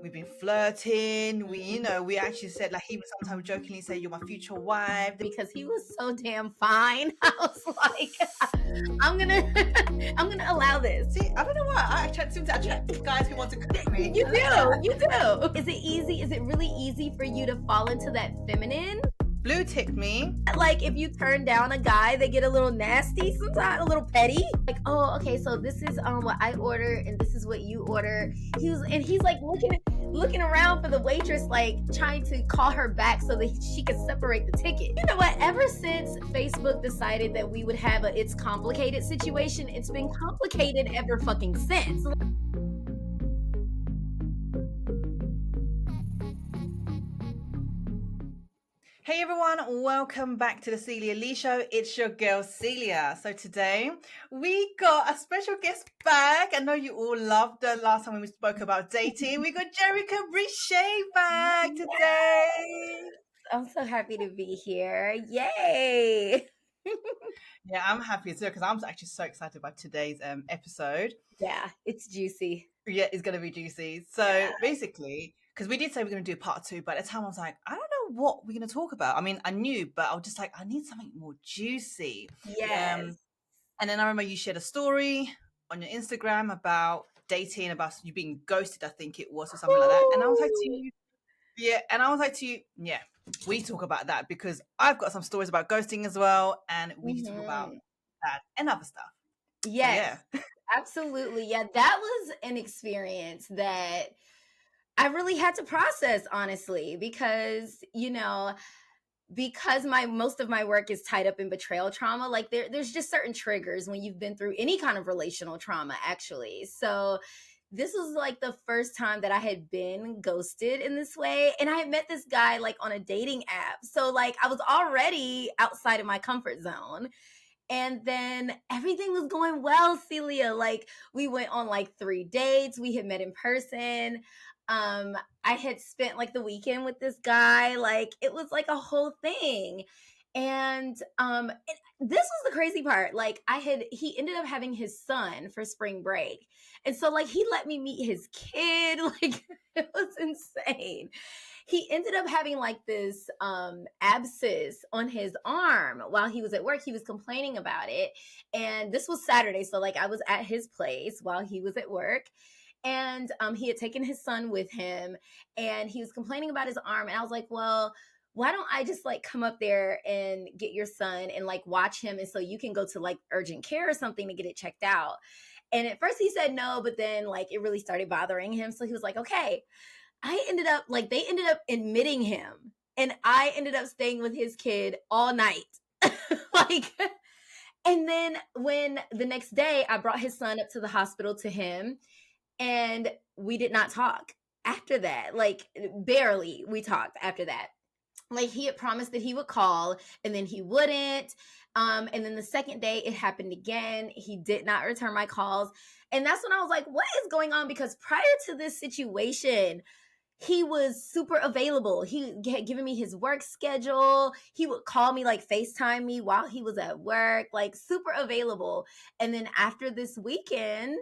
we've been flirting. We actually said, like, he would sometimes jokingly say, "You're my future wife." Because he was so damn fine. I was like, I'm gonna I'm gonna allow this. See, I don't know why I attract guys who want to cook me. You do. Is it easy? Is it really easy for you to fall into that feminine? Blue ticked me. Like if you turn down a guy, they get a little nasty sometimes, a little petty. Like, oh, okay, so this is what I order and this is what you order. He's like looking around for the waitress, like trying to call her back so that she could separate the ticket. You know what? Ever since Facebook decided that we would have a it's complicated situation, it's been complicated ever fucking since. Hey everyone, welcome back to the Cilia Li Show. It's your girl Cilia. So today we got a special guest back. I know you all loved the last time when we spoke about dating. We got Jerica Brechae back today. I'm so happy to be here. Yay! Yeah, I'm happy too because I'm actually so excited about today's episode. Yeah, it's juicy. Yeah, it's going to be juicy. So basically, because we did say we're going to do part 2, but at the time I was like, I don't know what we're going to talk about. I mean, I knew, but I was just like, I need something more juicy. Yes. And then I remember you shared a story on your Instagram about dating, about you being ghosted, I think it was, or something like that. And I was like to you, yeah, we talk about that because I've got some stories about ghosting as well. And we talk about that and other stuff. Yes. So, yeah. Absolutely. Yeah, that was an experience that I really had to process, honestly, because, because most of my work is tied up in betrayal trauma, like there's just certain triggers when you've been through any kind of relational trauma, actually. So this was like the first time that I had been ghosted in this way. And I had met this guy like on a dating app. So like I was already outside of my comfort zone. And then everything was going well, Celia. Like we went on like 3 dates. We had met in person. I had spent like the weekend with this guy. Like it was like a whole thing. And this was the crazy part. Like he ended up having his son for spring break. And so like he let me meet his kid. Like it was insane. He ended up having like this abscess on his arm while he was at work. He was complaining about it. And this was Saturday. So like I was at his place while he was at work. And he had taken his son with him and he was complaining about his arm. And I was like, well, why don't I just like come up there and get your son and like watch him? And so you can go to like urgent care or something to get it checked out. And at first he said no, but then like it really started bothering him. So he was like, okay. They ended up admitting him and I ended up staying with his kid all night. Like, and then when the next day I brought his son up to the hospital to him and we did not talk after that. Like barely we talked after that. Like he had promised that he would call and then he wouldn't. And then the second day it happened again. He did not return my calls. And that's when I was like, what is going on? Because prior to this situation, he was super available. He had given me his work schedule. He would call me, like FaceTime me while he was at work, like super available. And then after this weekend,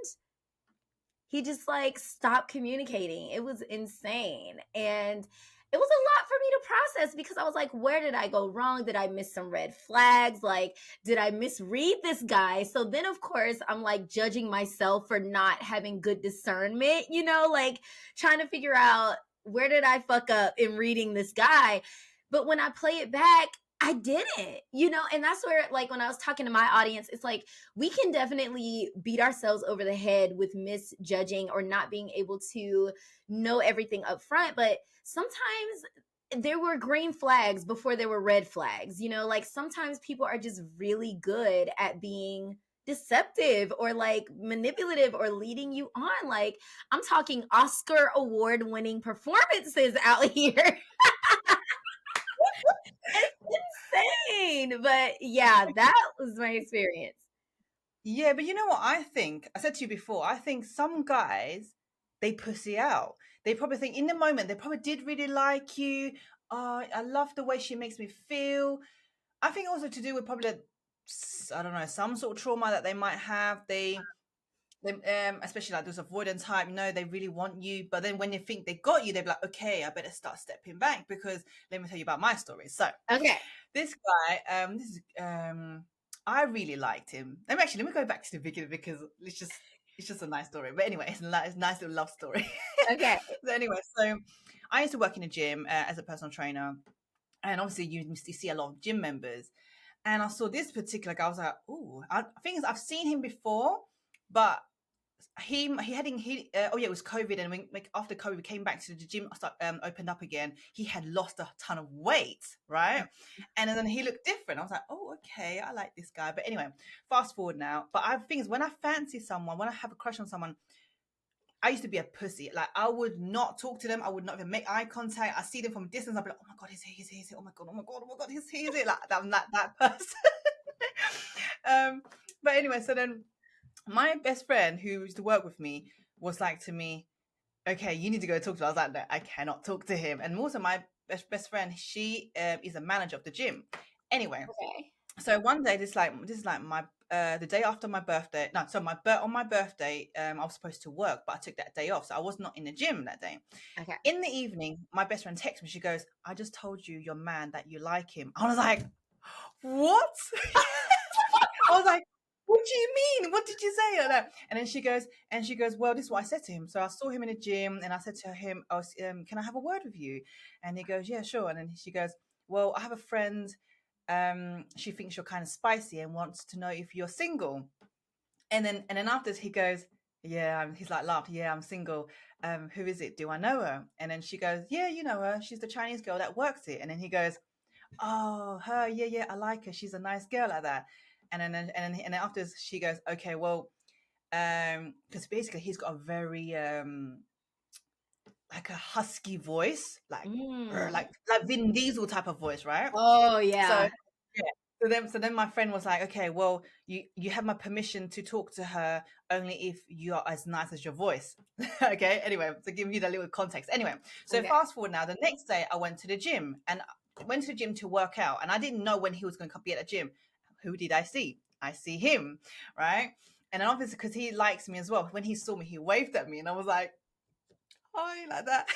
he just like stopped communicating. It was insane. And it was a lot for me to process because I was like, where did I go wrong? Did I miss some red flags? Like, did I misread this guy? So then, of course, I'm like judging myself for not having good discernment, like trying to figure out where did I fuck up in reading this guy? But when I play it back, I didn't, and that's where, like, when I was talking to my audience, it's like we can definitely beat ourselves over the head with misjudging or not being able to know everything up front. But sometimes there were green flags before there were red flags, like sometimes people are just really good at being deceptive or like manipulative or leading you on. Like I'm talking Oscar award winning performances out here. It's insane. But yeah, that was my experience. Yeah, but you know what I think? I said to you before, I think some guys, they pussy out. They probably think in the moment, they probably did really like you. Oh, I love the way she makes me feel. I think also to do with probably, I don't know, some sort of trauma that they might have. especially like those avoidance type, they really want you, but then when they think they got you, they're like, okay, I better start stepping back, because let me tell you about my story. So Okay. this guy, I really liked him. Let me go back to the beginning, because it's just a nice story. But anyway, it's a nice little love story. Okay. So anyway, so I used to work in a gym as a personal trainer, and obviously you see a lot of gym members. And I saw this particular guy. I was like, oh, I think I've seen him before, but it was COVID, and when after COVID we came back to the gym, opened up again. He had lost a ton of weight, right? And then he looked different. I was like, oh, okay, I like this guy. But anyway, fast forward now. But I have things, when I fancy someone, when I have a crush on someone, I used to be a pussy. Like, I would not talk to them. I would not even make eye contact. I see them from a distance. I'd be like, oh my God, he's here. Oh my God, he's here. Like, I'm that person. But anyway, so then my best friend who used to work with me was like to me, okay, you need to go talk to him. I was like, no, I cannot talk to him. And also my best friend, she is a manager of the gym. Anyway, Okay. so one day, this is like my the day after my birthday. No, so on my birthday, I was supposed to work, but I took that day off, so I was not in the gym that day. Okay. In the evening, my best friend texts me. She goes, "I just told you, your man, that you like him." I was like, "What?" I was like, "What do you mean? What did you say?" And then she goes, "Well, this is what I said to him. So I saw him in the gym, and I said to him, can I have a word with you?" And he goes, "Yeah, sure." And then she goes, "Well, I have a friend. She thinks you're kind of spicy and wants to know if you're single." And then after this, he goes, "Yeah." He's like, laughed. "Yeah, I'm single. Who is it? Do I know her?" And then she goes, "Yeah, you know her. She's the Chinese girl that works it." And then he goes, "Oh, her. Yeah, yeah, I like her. She's a nice girl, like that." And then after she goes, "Okay, well, because basically he's got a very like a husky voice, like Mm. like Vin Diesel type of voice, right?" Oh So yeah. yeah. So then my friend was like, "Okay, well, you have my permission to talk to her only if you are as nice as your voice." Okay. Anyway, to give you the little context. Anyway, so Okay. fast forward now. The next day, I went to the gym, and I went to the gym to work out, and I didn't know when he was going to be at the gym. Who did I see? I see him, right? And then obviously, because he likes me as well, when he saw me, he waved at me, and I was like, "Hi," like that.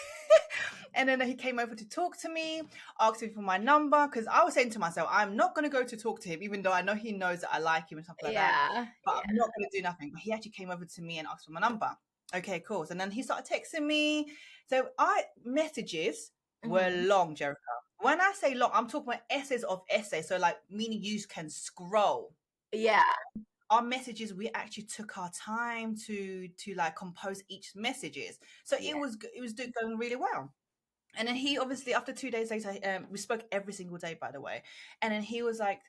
And then he came over to talk to me, asked me for my number, because I was saying to myself, I'm not going to go to talk to him, even though I know he knows that I like him and stuff like that. Yeah. But Yeah. I'm not going to do nothing. But he actually came over to me and asked for my number. Okay, cool. And then he started texting me. So our messages were Mhm. long, Jerica. When I say long, I'm talking about essays of essays. So like, meaning you can scroll. Yeah. Our messages, we actually took our time to like compose each messages. So Yeah. it was going really well. And then he obviously, after 2 days later, we spoke every single day, by the way. And then he was like,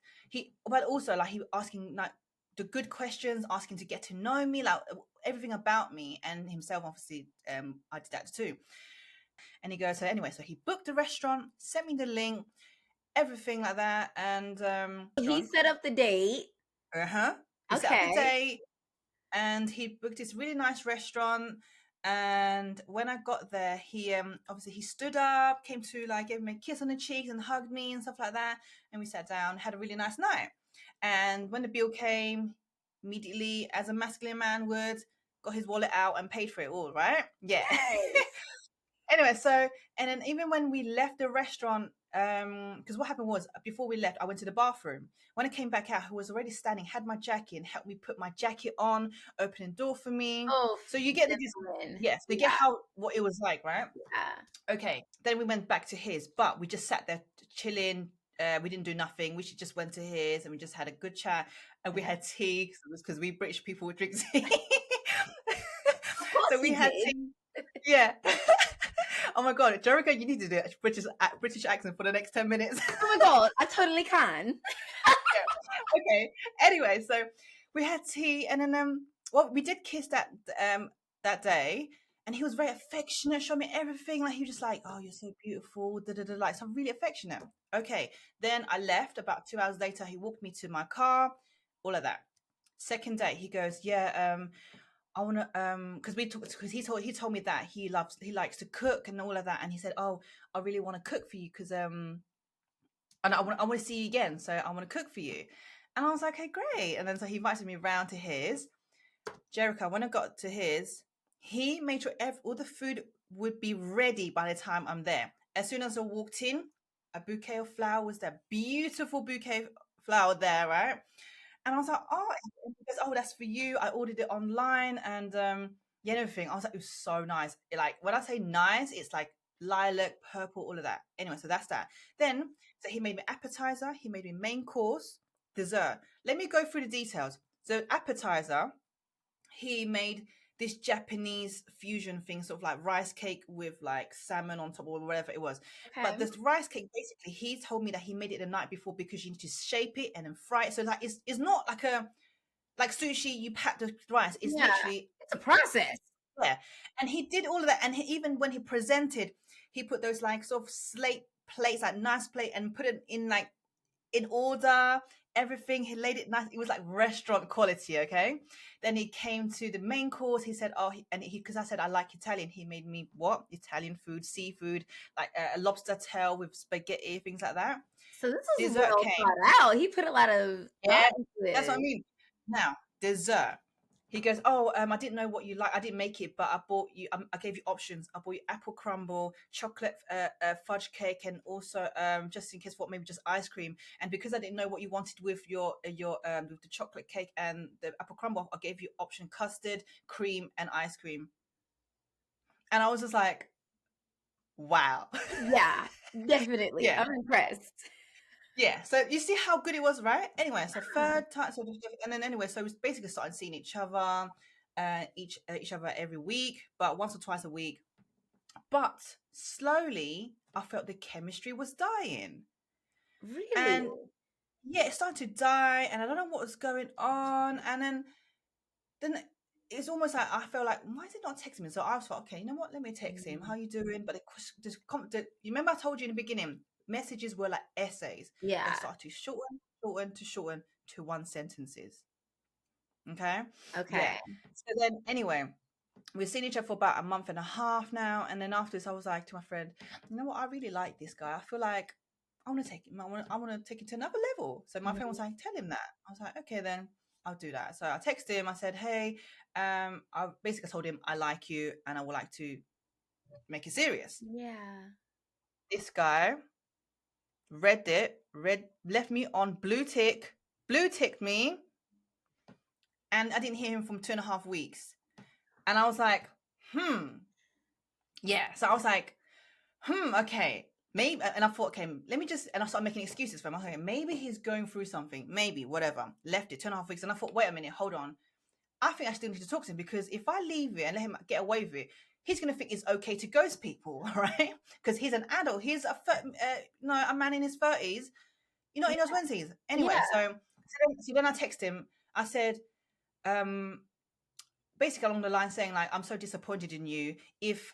but also like, he was asking like the good questions, asking to get to know me, like everything about me, and himself, obviously. I did that too. And he goes, so anyway, so he booked the restaurant, sent me the link, everything like that. And He set up the date. he set up the Okay. date, and he booked this really nice restaurant. And when I got there, he obviously he stood up, came to like give me a kiss on the cheeks and hugged me and stuff like that. And we sat down, had a really nice night. And when the bill came, immediately, as a masculine man would, got his wallet out and paid for it all, right? Yeah. Yes. Anyway, so, and then even when we left the restaurant, because what happened was, before we left, I went to the bathroom. When I came back out, he was already standing, had my jacket, and helped me put my jacket on, opening the door for me. Oh, So you get the gentleman. yes, you get Yeah. how what it was like, right? Yeah. Okay. Then we went back to his, but we just sat there chilling. We didn't do nothing. We just went to his, and we just had a good chat, and we Okay. had tea, because we British people would drink tea. Of course So we you had did. tea. Yeah. Oh my God, Jerica, you need to do a British accent for the next 10 minutes. Oh my God, I totally can. Yeah. Okay. Anyway, so we had tea, and then well, we did kiss that day, and he was very affectionate, showed me everything. Like, he was just like, "Oh, you're so beautiful," da, da, da, like, so really affectionate. Okay. Then I left. About 2 hours later, he walked me to my car, all of that. Second day, he goes, "Yeah, I want to because he told me that he likes to cook and all of that, and he said, "Oh, I really want to cook for you, because and I want to see you again, so I want to cook for you." And I was like, "Okay, great." And then so he invited me round to his, Jerica, when I got to his, he made sure all the food would be ready by the time I'm there. As soon as I walked in, a bouquet of flowers, that beautiful bouquet of flower there, right? And I was like, oh, because, oh, that's for you. I ordered it online and yeah, everything. I was like, it was so nice. Like when I say nice, it's like lilac, purple, all of that. Anyway, so that's that. Then, so he made me appetizer, he made me main course, dessert. Let me go through the details. So appetizer, he made this Japanese fusion thing, sort of like rice cake with like salmon on top or whatever it was. Okay. But this rice cake, basically, he told me that he made it the night before because you need to shape it and then fry it. So like it's not like a like sushi. You pack the rice. It's Yeah, literally it's a process. yeah. And he did all of that. And even when he presented, he put those like sort of slate plates, like nice plate, and put it in like in order, everything. He laid it nice. It was like restaurant quality. Okay. Then he came to the main course. He said, "Oh," because I said I like Italian. He made me what Italian food, seafood, like a lobster tail with spaghetti, things like that. So this was Dessert well came. thought out. He put a lot of thought Yeah, into that's what I this. mean. Now dessert. He goes, oh, I didn't know what you like. I didn't make it, but I bought you. I gave you options. I bought you apple crumble, chocolate fudge cake, and also just in case what maybe just ice cream. And because I didn't know what you wanted with your with the chocolate cake and the apple crumble, I gave you option custard, cream, and ice cream. And I was just like, wow. Yeah, definitely. Yeah. I'm impressed. Yeah, so you see how good it was, right? Anyway, so third time, so and then anyway, so we basically started seeing each other, each other every week, but once or twice a week. But slowly, I felt the chemistry was dying, Really? and yeah, it started to die, and I don't know what was going on, and then it's almost like I felt like, why is it not texting me? So I thought, okay, you know what? Let me text him. How you doing? But you remember I told you in the beginning, messages were like essays. They Yeah. started to shorten to one sentences. Okay, Okay. yeah. So then, anyway, we've seen each other for about a month and a half now, and then after this, I was like to my friend, you know what? I really like this guy. I feel like I want to take him. I want to take it to another level. So my friend was Mhm. like, tell him that. I was like, okay, then I'll do that. So I texted him. I said, hey, I basically told him I like you and I would like to make it serious. Yeah. This guy left me on blue ticked me, and I didn't hear him from 2.5 weeks. And I was like, yeah. So I was like, okay. Maybe, and I thought, okay, let me just, and I started making excuses for him. I was like, maybe he's going through something, maybe, whatever. Left it 2.5 weeks, and I thought, wait a minute, hold on. I think I still need to talk to him because if I leave it and let him get away with it, he's going to think it's okay to ghost people, right? Because he's an adult. He's a man in his 30s. You know, he knows Wednesdays. Yeah. Anyway, so then I text him. I said, basically along the line saying like, I'm so disappointed in you. If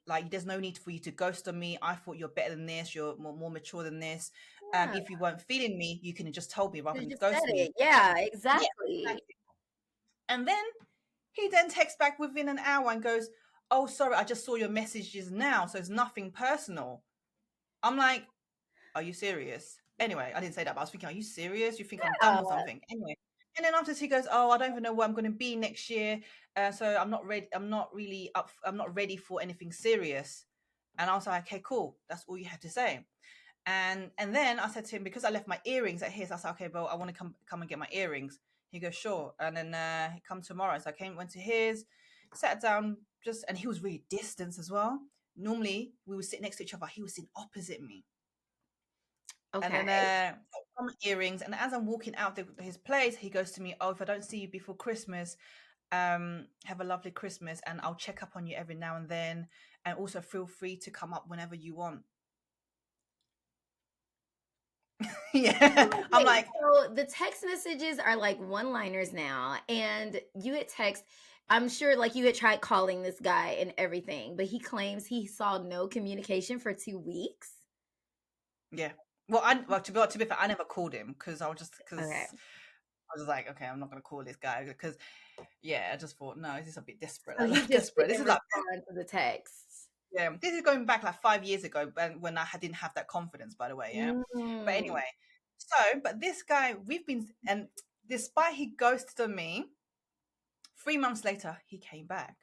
like there's no need for you to ghost on me. I thought you're better than this. You're more mature than this. Yeah. If you weren't feeling me, you can have just told me rather You than just said ghost me. it. Yeah, Yeah, exactly. exactly. And then he then texts back within an hour and goes, oh, sorry, I just saw your messages now. So it's nothing personal. I'm like, are you serious? Anyway, I didn't say that, but I was thinking, are you serious? You think I'm dumb Yeah. or something? Anyway. And then after he goes, oh, I don't even know where I'm going to be next year. So I'm not ready. I'm not really up. I'm not ready for anything serious. And I was like, okay, cool. That's all you had to say. And then I said to him, because I left my earrings at his, I said, okay, bro, I want to come and get my earrings. He goes, sure. And then he come tomorrow. So I went to his, sat down and he was really distant as well. Normally we would sit next to each other. He was sitting opposite me. And Okay. then my earrings. And as I'm walking out his place, he goes to me, oh, if I don't see you before Christmas, have a lovely Christmas and I'll check up on you every now and then. And also feel free to come up whenever you want. Yeah. I'm Wait, like, so the text messages are like one-liners now, and you had text. I'm sure like you had tried calling this guy and everything, but he claims he saw no communication for 2 weeks. yeah. To be fair, I never called him because I was Okay. like, okay, I'm not gonna call this guy because, yeah, I just thought, no, this is a bit desperate, So he like just desperate. This didn't is like, respond to the texts. yeah, this is going back like 5 years ago, when didn't have that confidence, by the way, yeah. But Mm. anyway, but this guy, and despite he ghosted me 3 months later, he came back,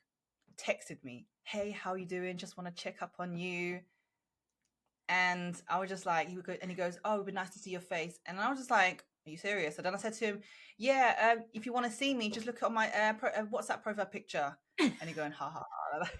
texted me, "Hey, how you doing? Just want to check up on you." And I was just like, he goes, "Oh, it'd be nice to see your face." And I was just like, "Are you serious?" And then I said to him, "Yeah, if you want to see me, just look at my WhatsApp profile picture." And he going, "Ha ha ha."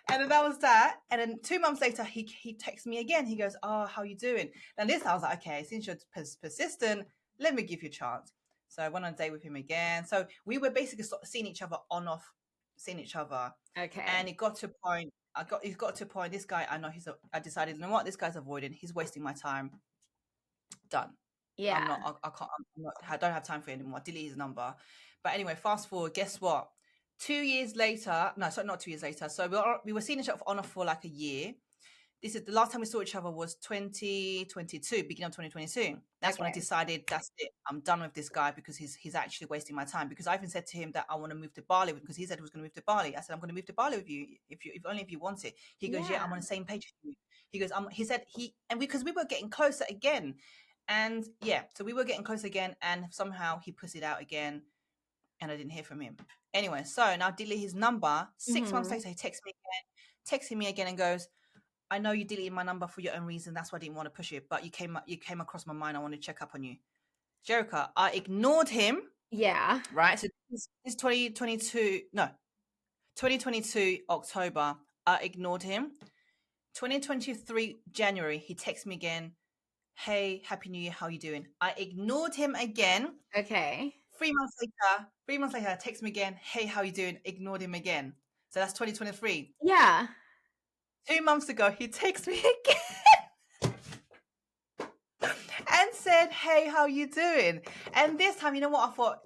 And then that was that. And then 2 months later, he texts me again. He goes, "Oh, how you doing?" And this I was like, okay, since you're persistent, let me give you a chance. So I went on a date with him again. So we were basically seeing each other on off, seeing each other. Okay. And it got to a point. It got to a point. This guy, I know I decided, you know what, this guy's avoiding. He's wasting my time. Done. I'm Yeah. not. I can't. I don't have time for it anymore. Delete his number. But anyway, fast forward. Guess what? 2 years later. No, sorry, not 2 years later. So we were seeing each other on off for like a year. This is the last time we saw each other was 2022, beginning of 2022. That's when I Okay. decided that's it. I'm done with this guy because he's actually wasting my time. Because I even said to him that I want to move to Bali because he said he was going to move to Bali. I said I'm going to move to Bali with you if only if you want it. He goes, yeah, Yeah. I'm on the same page with you. He goes, he said because we were getting closer again, and yeah, so we were getting closer again, and somehow he pussied out again, and I didn't hear from him. Anyway, so now delete his number. 6 months later, he texts me again, and goes, "I know you deleted my number for your own reason. That's why I didn't want to push it. But you came across my mind. I want to check up on you." Jerica, I ignored him. Yeah. Right. So this is 2022. No, 2022 October. I ignored him. 2023 January. He texts me again. "Hey, Happy New Year. How you doing?" I ignored him again. Okay. 3 months later, text me again. "Hey, how you doing?" Ignored him again. So that's 2023. Yeah. 2 months ago, he texts me again. And said, "Hey, how you doing?" And this time, you know what I thought?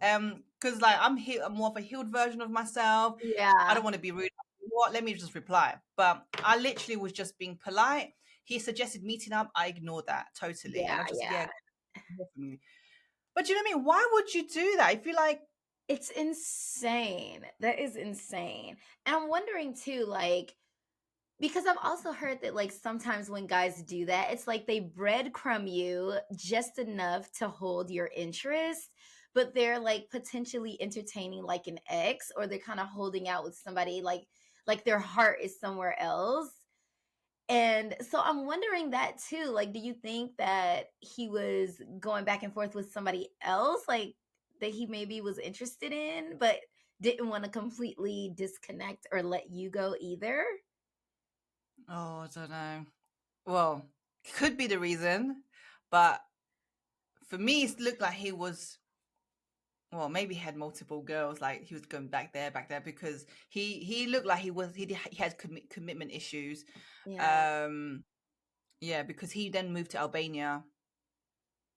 Because like I'm more of a healed version of myself. I Yeah. don't want to be rude. What? Let me just reply. But I literally was just being polite. He suggested meeting up. I ignored that totally, Yeah. and I just Yeah. hear from you. But you know what I mean? Why would you do that? If you like, It's insane. That is insane. And I'm wondering too, like, because I've also heard that like sometimes when guys do that, it's like they breadcrumb you just enough to hold your interest, but they're like potentially entertaining like an ex, or they're kind of holding out with somebody like their heart is somewhere else. And so I'm wondering that too. Like, do you think that he was going back and forth with somebody else, like that he maybe was interested in, but didn't want to completely disconnect or let you go either? oh, I don't know. Well, could be the reason, but for me, it looked like he was. Well, maybe he had multiple girls. Like he was going back there, because he looked like he had commitment issues. Yeah. Um, yeah, because he then moved to Albania,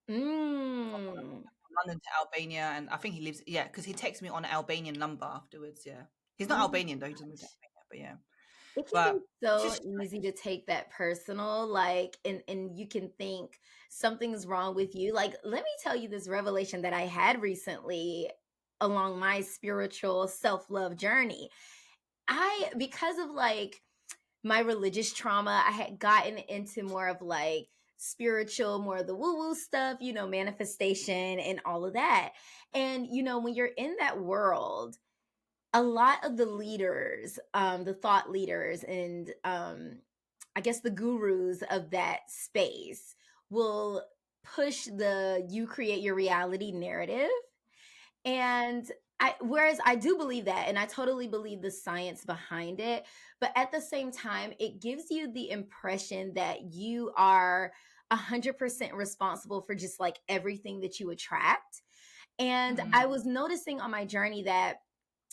Mm. from London to Albania, and I think he lives. Yeah, because he texted me on an Albanian number afterwards. Yeah, he's Oh not my Albanian though. He just moved to gosh. Albania, but yeah, It can be but so just easy to take that personal, like, and you can think something's wrong with you. Like, let me tell you this revelation that I had recently along my spiritual self-love journey. Because of like my religious trauma, I had gotten into more of like spiritual, more of the woo woo stuff, manifestation and all of that. And, when you're in that world, a lot of the leaders, the thought leaders, and I guess the gurus of that space will push the you create your reality narrative. And whereas I do believe that, and I totally believe the science behind it, but at the same time, it gives you the impression that you are 100% responsible for just like everything that you attract. And I mm, was noticing on my journey that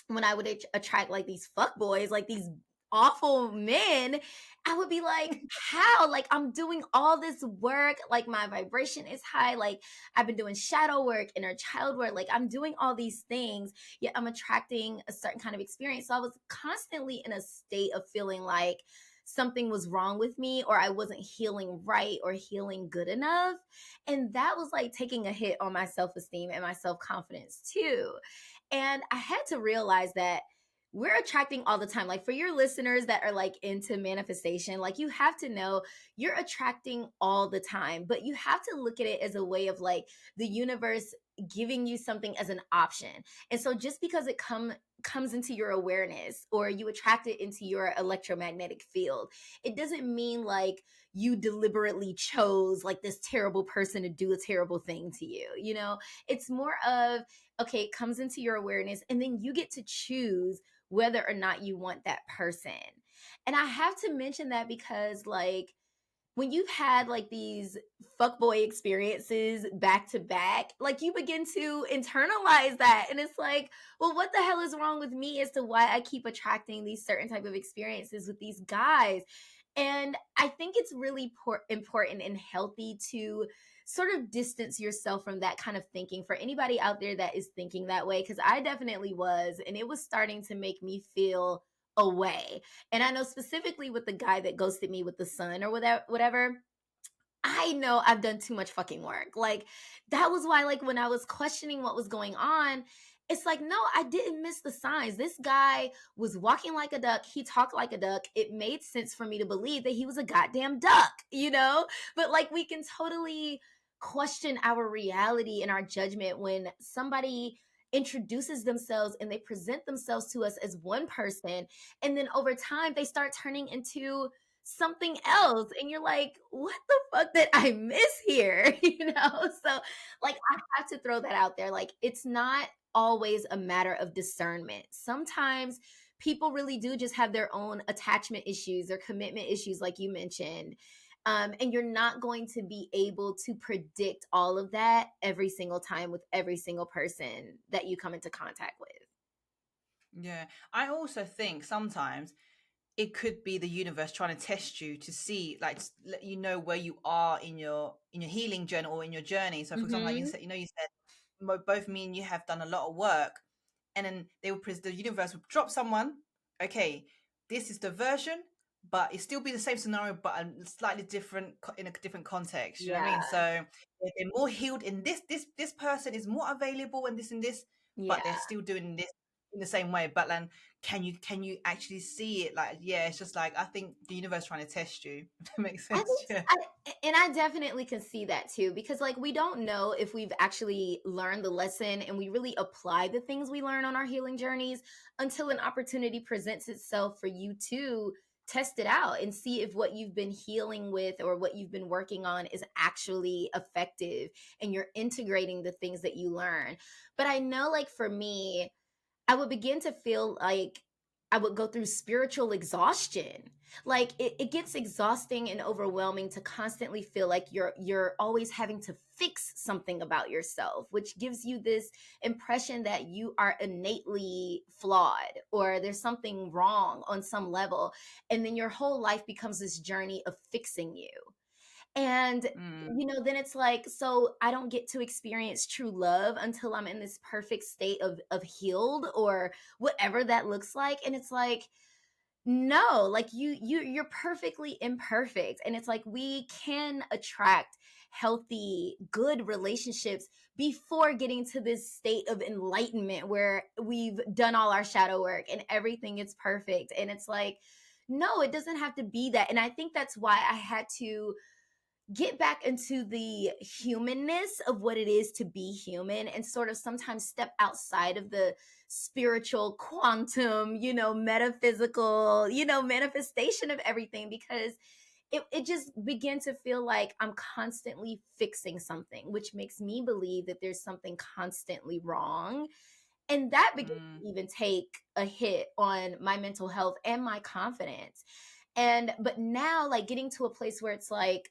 when I would attract like these fuck boys, like these awful men, I would be like, how? Like, I'm doing all this work, like my vibration is high, like I've been doing shadow work, inner child work, like I'm doing all these things, yet I'm attracting a certain kind of experience. So I was constantly in a state of feeling like something was wrong with me, or I wasn't healing right or healing good enough. And that was like taking a hit on my self-esteem and my self-confidence too. And I had to realize that we're attracting all the time. Like for your listeners that are like into manifestation, like you have to know you're attracting all the time, but you have to look at it as a way of like the universe giving you something as an option. And so just because it comes into your awareness or you attract it into your electromagnetic field, it doesn't mean like you deliberately chose like this terrible person to do a terrible thing to you. You know, it's more of, okay, it comes into your awareness and then you get to choose whether or not you want that person. And I have to mention that because like when you've had like these fuckboy experiences back to back, like you begin to internalize that. And it's like, well, what the hell is wrong with me as to why I keep attracting these certain type of experiences with these guys? And I think it's really important and healthy to sort of distance yourself from that kind of thinking for anybody out there that is thinking that way. Cause I definitely was, and it was starting to make me feel away. And I know specifically with the guy that ghosted me with the sun or whatever, I know I've done too much fucking work. Like that was why like when I was questioning what was going on, it's like no, I didn't miss the signs. This guy was walking like a duck, he talked like a duck. It made sense for me to believe that he was a goddamn duck, you know? But like we can totally question our reality and our judgment when somebody introduces themselves and they present themselves to us as one person, and then over time they start turning into something else, and you're like, what the fuck did I miss here? You know, so like I have to throw that out there. Like it's not always a matter of discernment. Sometimes people really do just have their own attachment issues or commitment issues like you mentioned, and you're not going to be able to predict all of that every single time with every single person that you come into contact with. Yeah. I also think sometimes it could be the universe trying to test you to see, like, let you know where you are in your healing journey or in your journey. So, for example, like you Mm-hmm. said, you said both me and you have done a lot of work, and then the universe would drop someone. Okay, this is the version, but it still be the same scenario, but a slightly different in a different context. You know what I Yeah. mean? So they're more healed in this person is more available and this, Yeah. but they're still doing this in the same way. But then can you actually see it? Like, yeah, it's just like I think the universe trying to test you. If that makes I sense. think, Yeah. and I definitely can see that too, because like we don't know if we've actually learned the lesson and we really apply the things we learn on our healing journeys until an opportunity presents itself for you to test it out and see if what you've been healing with or what you've been working on is actually effective and you're integrating the things that you learn. But I know, like, for me, I would begin to feel like I would go through spiritual exhaustion. Like it gets exhausting and overwhelming to constantly feel like you're always having to fix something about yourself, which gives you this impression that you are innately flawed or there's something wrong on some level. And then your whole life becomes this journey of fixing you. And Mm, then it's like, so I don't get to experience true love until I'm in this perfect state of healed or whatever that looks like. And it's like, no, like you're perfectly imperfect. And it's like we can attract healthy, good relationships before getting to this state of enlightenment where we've done all our shadow work and everything is perfect. And it's like, no, it doesn't have to be that. And I think that's why I had to get back into the humanness of what it is to be human and sort of sometimes step outside of the spiritual quantum, metaphysical, manifestation of everything, because it just began to feel like I'm constantly fixing something, which makes me believe that there's something constantly wrong. And that began mm, to even take a hit on my mental health and my confidence. But now, like, getting to a place where it's like,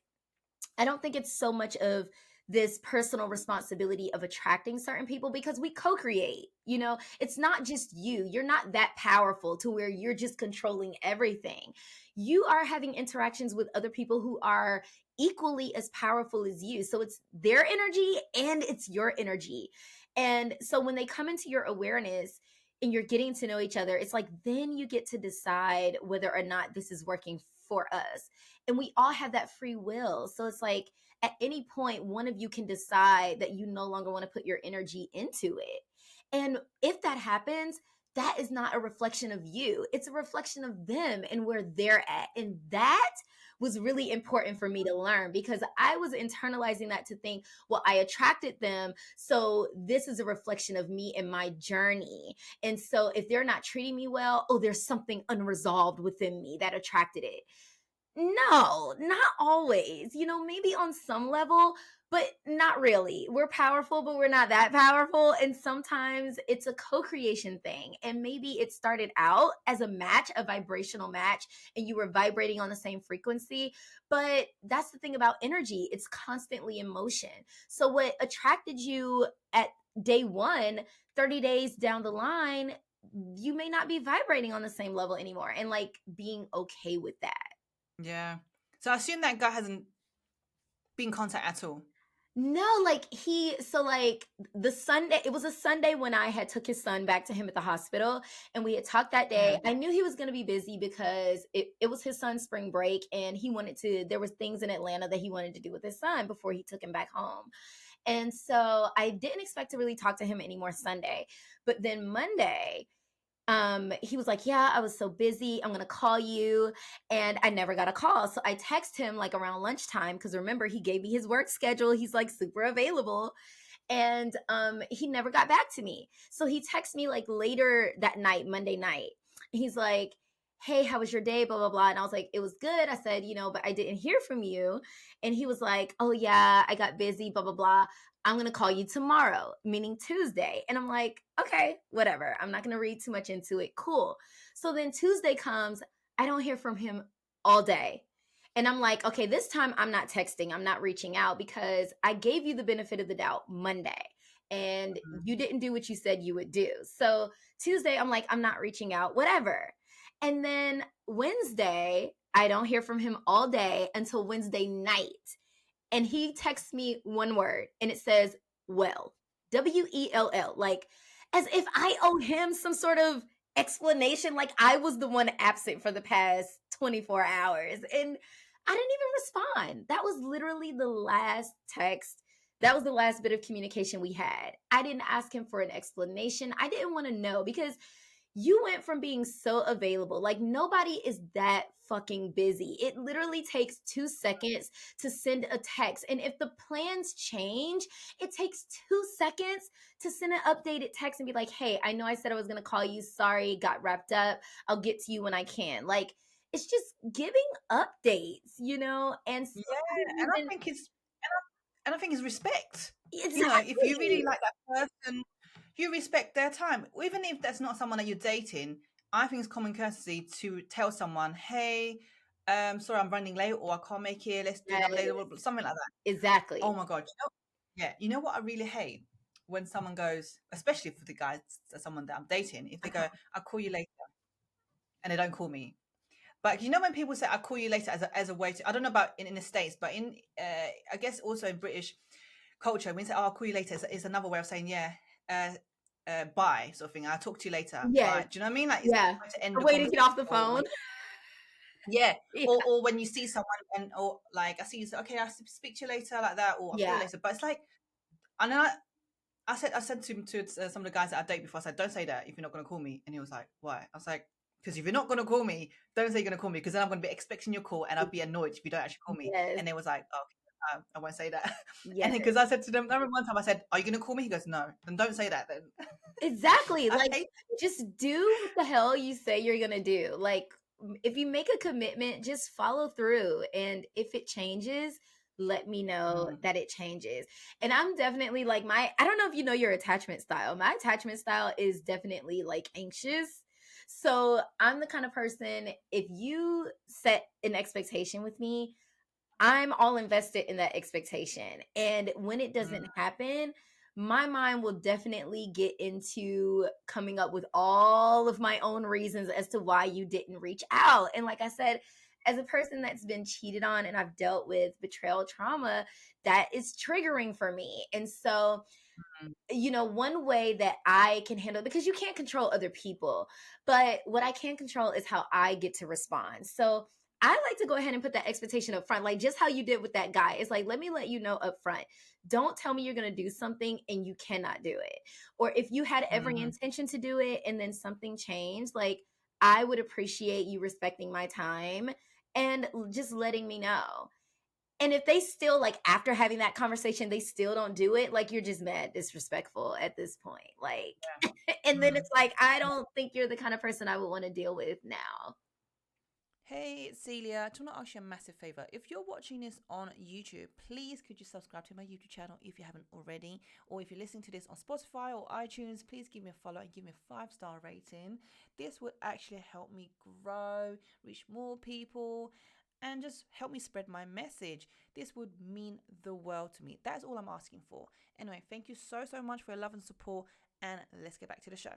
I don't think it's so much of this personal responsibility of attracting certain people because we co-create. It's not just you. You're not that powerful to where you're just controlling everything. You are having interactions with other people who are equally as powerful as you. So it's their energy and it's your energy. And so when they come into your awareness and you're getting to know each other, it's like then you get to decide whether or not this is working for us. And we all have that free will. So it's like at any point, one of you can decide that you no longer want to put your energy into it. And if that happens, that is not a reflection of you. It's a reflection of them and where they're at. And that was really important for me to learn, because I was internalizing that to think, well, I attracted them, so this is a reflection of me and my journey. And so if they're not treating me well, oh, there's something unresolved within me that attracted it. No, not always. Maybe on some level, but not really. We're powerful, but we're not that powerful. And sometimes it's a co creation thing. And maybe it started out as a match, a vibrational match, and you were vibrating on the same frequency. But that's the thing about energy, it's constantly in motion. So, what attracted you at day one, 30 days down the line, you may not be vibrating on the same level anymore, and like being okay with that. Yeah. So I assume that guy hasn't been in contact at all. No, like the Sunday, it was a Sunday when I had took his son back to him at the hospital, and we had talked that day. Mm. I knew he was going to be busy because it was his son's spring break, and there was things in Atlanta that he wanted to do with his son before he took him back home. And so I didn't expect to really talk to him anymore Sunday. But then Monday, he was like, yeah, I was so busy, I'm gonna call you. And I never got a call, so I text him like around lunchtime, because remember, he gave me his work schedule, he's like super available. And he never got back to me, so he texted me like later that night, Monday night. He's like, hey, how was your day, blah blah blah. And I was like, it was good. I said, but I didn't hear from you. And he was like, oh yeah, I got busy, blah blah blah. I'm going to call you tomorrow, meaning Tuesday. And I'm like, okay, whatever. I'm not going to read too much into it. Cool. So then Tuesday comes, I don't hear from him all day. And I'm like, okay, this time I'm not texting, I'm not reaching out, because I gave you the benefit of the doubt Monday and you didn't do what you said you would do. So Tuesday, I'm like, I'm not reaching out, whatever. And then Wednesday, I don't hear from him all day until Wednesday night. And he texts me one word, and it says, well, WELL, like as if I owe him some sort of explanation, like I was the one absent for the past 24 hours. And I didn't even respond. That was literally the last text. That was the last bit of communication we had. I didn't ask him for an explanation. I didn't want to know, because you went from being so available. Like, nobody is that fucking busy. It literally takes 2 seconds to send a text. And if the plans change, it takes 2 seconds to send an updated text and be like, hey, I know I said I was going to call you. Sorry, got wrapped up. I'll get to you when I can. Like, it's just giving updates, And so I Yeah, didn't and I even. think and I think it's respect. If you really Exactly. like that person, you respect their time. Even if that's not someone that you're dating, I think it's common courtesy to tell someone, hey, sorry, I'm running late, or I can't make it, let's do Yes, another day, something like that. Oh exactly. my God. You know what I really hate? When someone goes, especially for the guys, someone that I'm dating, if they go, I'll call you later, and they don't call me. But when people say "I'll call you later" as a way to, I don't know about in the States, but in I guess also in British culture, when you say "Oh, I'll call you later," it's another way of saying uh, bye, sort of thing. I'll talk to you later. Yes. Bye. Do you know what I mean? Like, it's Yeah. a way to end A the way to get conversation, off the or phone. yeah, Yeah. or when you see someone or like I see you say, okay, I'll speak to you later, like that, or I'll call you Yeah. later. But it's like, and then I said to some of the guys that I date before, I said, don't say that if you're not going to call me. And he was like, why? I was like, because if you're not going to call me, don't say you're going to call me, because then I'm going to be expecting your call and I'll be annoyed if you don't actually call me. Yes. And they was like, oh, I won't say that. And Yes. then because I said to them, I remember one time I said, are you going to call me? He goes, no. Then don't say that then. Exactly. I Like, hate just do what the hell you say you're gonna do. Like, if you make a commitment, just follow through. And if it changes, let me know mm, that it changes. And I'm definitely like, I don't know if you know your attachment style. My attachment style is definitely like anxious. So I'm the kind of person, if you set an expectation with me, I'm all invested in that expectation. And when it mm, doesn't happen, my mind will definitely get into coming up with all of my own reasons as to why you didn't reach out. And like I said, as a person that's been cheated on and I've dealt with betrayal trauma, that is triggering for me. And so, mm, one way that I can handle, because you can't control other people, but what I can control is how I get to respond. So I like to go ahead and put that expectation up front, like just how you did with that guy. It's like, let me let you know up front. Don't tell me you're going to do something and you cannot do it. Or if you had every mm, intention to do it and then something changed, like, I would appreciate you respecting my time and just letting me know. And if they still, like, after having that conversation, they still don't do it, like, you're just mad disrespectful at this point. Like, and then Mm. it's like, I don't think you're the kind of person I would want to deal with now. Hey, it's Celia. I want to ask you a massive favor. If you're watching this on YouTube, please could you subscribe to my YouTube channel if you haven't already? Or if you're listening to this on Spotify or iTunes, please give me a follow and give me a 5-star rating. This would actually help me grow, reach more people, and just help me spread my message. This would mean the world to me. That's all I'm asking for. Anyway, thank you so much for your love and support, and let's get back to the show.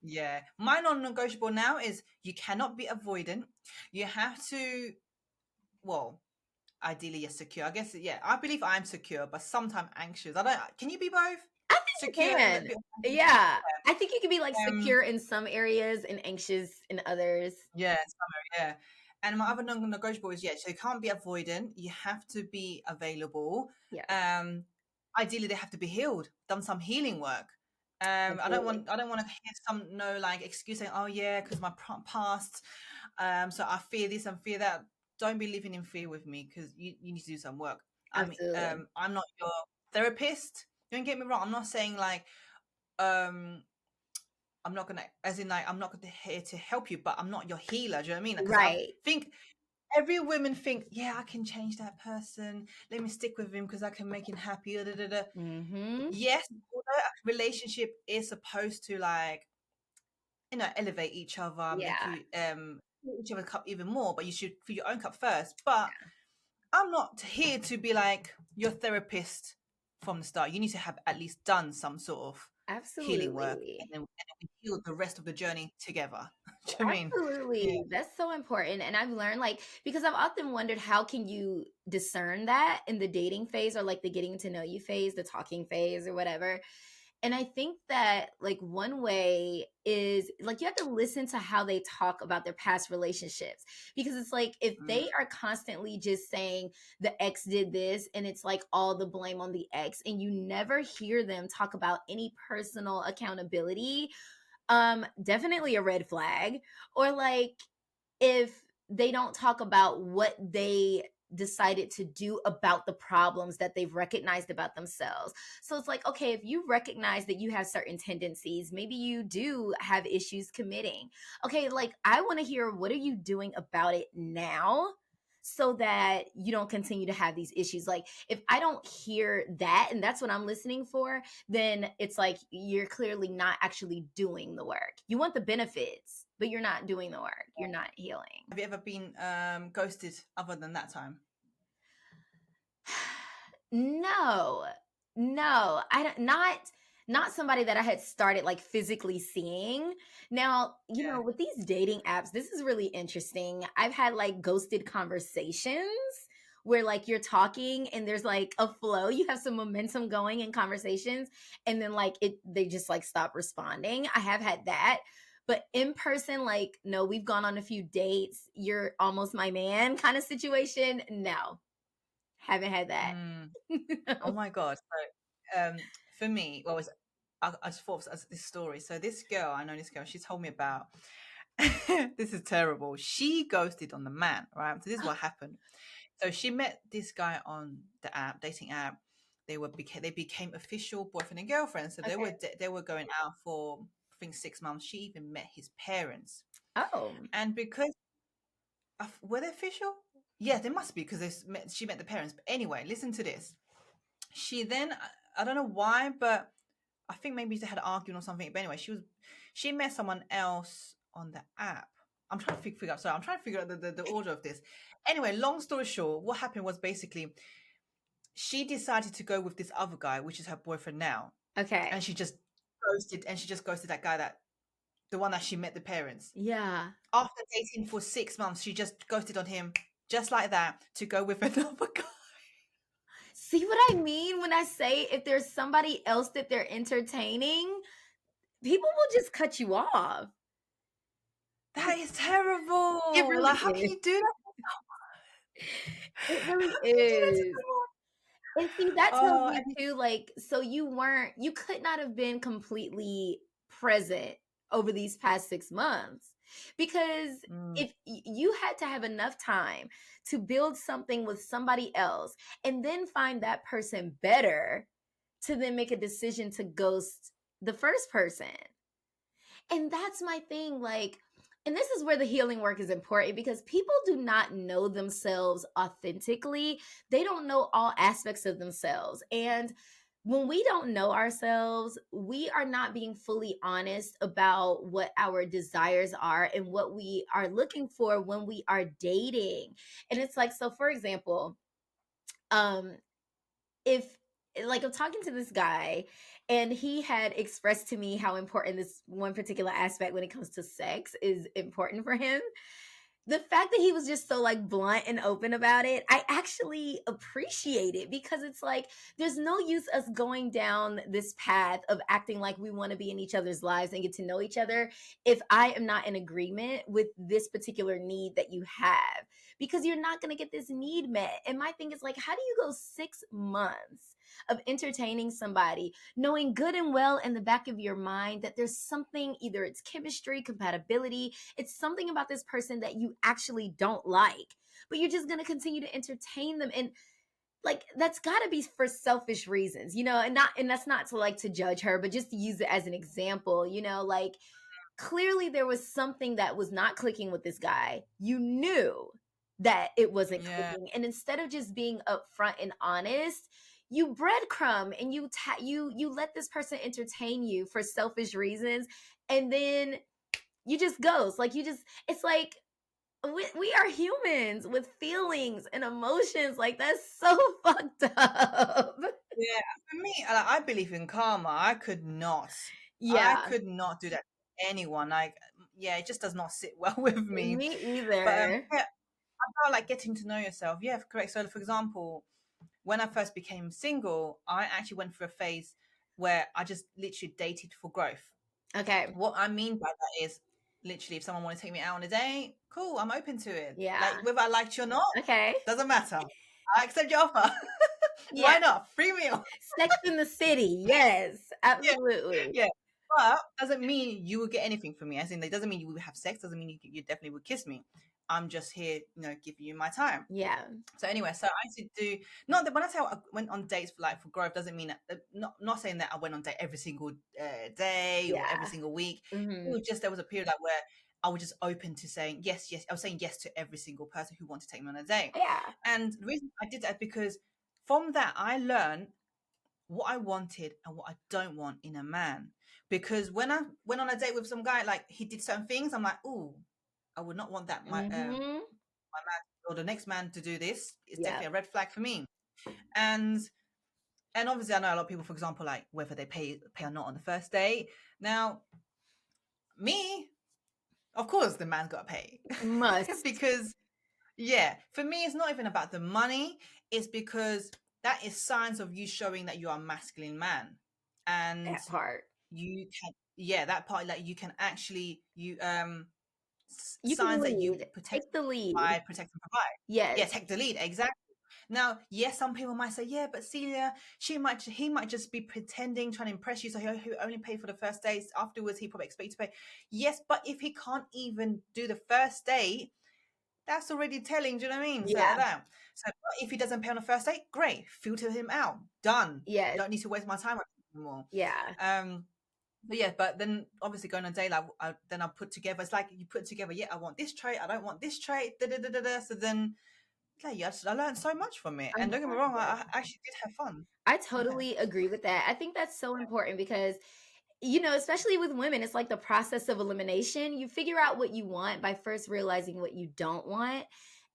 Yeah. My non-negotiable now is you cannot be avoidant. You have to, well, ideally you're secure. I guess, yeah, I believe I'm secure, but sometimes anxious. I don't, can you be both? I think you Secure and a can. bit anxious? Yeah. I think you can be like Um, secure in some areas and anxious in others. yeah, summer, yeah. And my other non-negotiable is, yeah, so you can't be avoidant. You have to be available. Yes, Um, Ideally they have to be healed, done some healing work. absolutely. I don't want to hear some no like excuse saying, oh yeah, because my past, so I fear this and fear that. Don't be living in fear with me, because you need to do some work. I mean, Absolutely. I'm not your therapist. Don't get me wrong. I'm not saying like, um, I'm not gonna, as in like, I'm not gonna here to help you, but I'm not your healer. Do you know what I mean? Because I Right. think every woman think, yeah, I can change that person. Let me stick with him because I can make him happy. Da, da, da, da. Mm-hmm. Yes, although a relationship is supposed to like, elevate each other, make Yeah, you fill each other's cup even more, but you should fill your own cup first. But I'm not here to be like your therapist from the start. You need to have at least done some sort of healing work, absolutely. and then we heal the rest of the journey together. Do you know what I mean? Yeah. Absolutely. That's so important. And I've learned, like, because I've often wondered, how can you discern that in the dating phase, or like the getting to know you phase, the talking phase or whatever. And I think that, like, one way is, like, you have to listen to how they talk about their past relationships, because it's like, if Mm. they are constantly just saying the ex did this and it's like all the blame on the ex, and you never hear them talk about any personal accountability, definitely a red flag. Or like, if they don't talk about what they decided to do about the problems that they've recognized about themselves. So it's like, okay, if you recognize that you have certain tendencies, maybe you do have issues committing. Okay, like, I want to hear, what are you doing about it now, so that you don't continue to have these issues? Like, if I don't hear that and that's what I'm listening for, then it's like, you're clearly not actually doing the work. You want the benefits, but you're not doing the work. You're not healing. Have you ever been ghosted other than that time? No, no, I don't, not somebody that I had started like physically seeing. Now, Yeah. with these dating apps, this is really interesting. I've had like ghosted conversations where, like, you're talking and there's like a flow, you have some momentum going in conversations, and then like they just like stop responding. I have had that. But in person, like, no, we've gone on a few dates, you're almost my man kind of situation. No, haven't had that. Mm. Oh my God. So, for me, well, I just thought of this story. So this girl, I know this girl, she told me about, this is terrible. She ghosted on the man, right? So this is what happened. So she met this guy on the app, dating app. They became official boyfriend and girlfriend. So Okay. they were going out for, I think, 6 months. She even met his parents, Oh, and because were they official? Yeah, they must be, because she met the parents. But anyway, listen to this. She then, I don't know why, but I think maybe they had an argument or something. But anyway, she met someone else on the app. I'm trying to figure out. Sorry, I'm trying to figure out the order of this. Anyway, long story short, what happened was basically she decided to go with this other guy, which is her boyfriend now, okay. and she just ghosted that guy, that the one that she met the parents. Yeah. After dating for 6 months, she just ghosted on him, just like that, to go with another guy. See what I mean when I say, if there's somebody else that they're entertaining, people will just cut you off. That is It terrible. really Like, how can is. you do that? It really How can you do that to is. someone? And see, that tells Oh, me and too, like, so you could not have been completely present over these past 6 months, because Mm. if you had to have enough time to build something with somebody else and then find that person better to then make a decision to ghost the first person. And that's my thing. Like, and this is where the healing work is important, because people do not know themselves authentically. They don't know all aspects of themselves. And when we don't know ourselves, we are not being fully honest about what our desires are and what we are looking for when we are dating. And it's like, so for example, um, if like I'm talking to this guy and he had expressed to me how important this one particular aspect when it comes to sex is important for him, the fact that he was just so like blunt and open about it, I actually appreciate it, because it's like there's no use us going down this path of acting like we want to be in each other's lives and get to know each other if I am not in agreement with this particular need that you have, because you're not going to get this need met. And my thing is like, how do you go 6 months of entertaining somebody knowing good and well in the back of your mind that there's something, either it's chemistry, compatibility, it's something about this person that you actually don't like, but you're just going to continue to entertain them? And like, that's got to be for selfish reasons, and that's not to like to judge her, but just to use it as an example, like clearly there was something that was not clicking with this guy. You knew that it wasn't Yeah. clicking, and instead of just being upfront and honest, you breadcrumb and you let this person entertain you for selfish reasons, and then you just ghost. Like, it's like we are humans with feelings and emotions. Like, that's so fucked up. Yeah, for me, I believe in karma. I Yeah, could not do that to anyone. Like, yeah, it just does not sit well with me. me But either. yeah, I felt like getting to know yourself. Yeah, correct. So, for example, when I first became single, I actually went through a phase where I just literally dated for growth. Okay. What I mean by that is literally, if someone want to take me out on a date, cool, I'm open to it. Yeah. Like, whether I liked you or not, Okay. doesn't matter. I accept your offer. Yeah. Why not? Free meal. Sex in the City. Yes, Yeah, absolutely. yeah. But doesn't mean you will get anything from me. As in, it doesn't mean you will have sex. Doesn't mean you definitely would kiss me. I'm just here, giving you my time. Yeah. So anyway, so I used to do, not that when I say I went on dates for growth, doesn't mean that, not saying that I went on date every single day or every Yeah. single week. It Hmm. was just, there was a period like where I was just open to saying yes, yes. I was saying yes to every single person who wanted to take me on a date. Yeah. And the reason I did that because from that I learned what I wanted and what I don't want in a man. Because when I went on a date with some guy, like he did certain things, I'm like, ooh, I would not want that Hmm. my man or the next man to do this. It's Yeah. definitely a red flag for me. And and obviously I know a lot of people, for example, like whether they pay or not on the first date. Now, me, of course the man's gotta pay. Must. Because yeah, for me it's not even about the money, it's because that is signs of you showing that you are a masculine man. And That part. you can, yeah, that part, like you can actually, You can signs that you lead. protect, Take the lead. provide, protect and provide. Yeah, Yes. take the lead, exactly. Now, yes, some people might say, yeah, but Celia, he might just be pretending, trying to impress you, so he'll only pay for the first dates. Afterwards, he probably expect you to pay. Yes, but if he can't even do the first date, that's already telling. Do you know what I mean? So like Yeah. that. So if he doesn't pay on the first date, great, filter him out. Done. Yes. Don't need to waste my time on him anymore. Yeah. But yeah, but then obviously going on a date, like then I put together. It's like you put together. Yeah, I want this trait. I don't want this trait. Da da da da da. So then, yeah, yes, I learned so much from it. And don't get me wrong, I actually did have fun. I Yeah. totally agree with that. I think that's so important because, especially with women, it's like the process of elimination. You figure out what you want by first realizing what you don't want.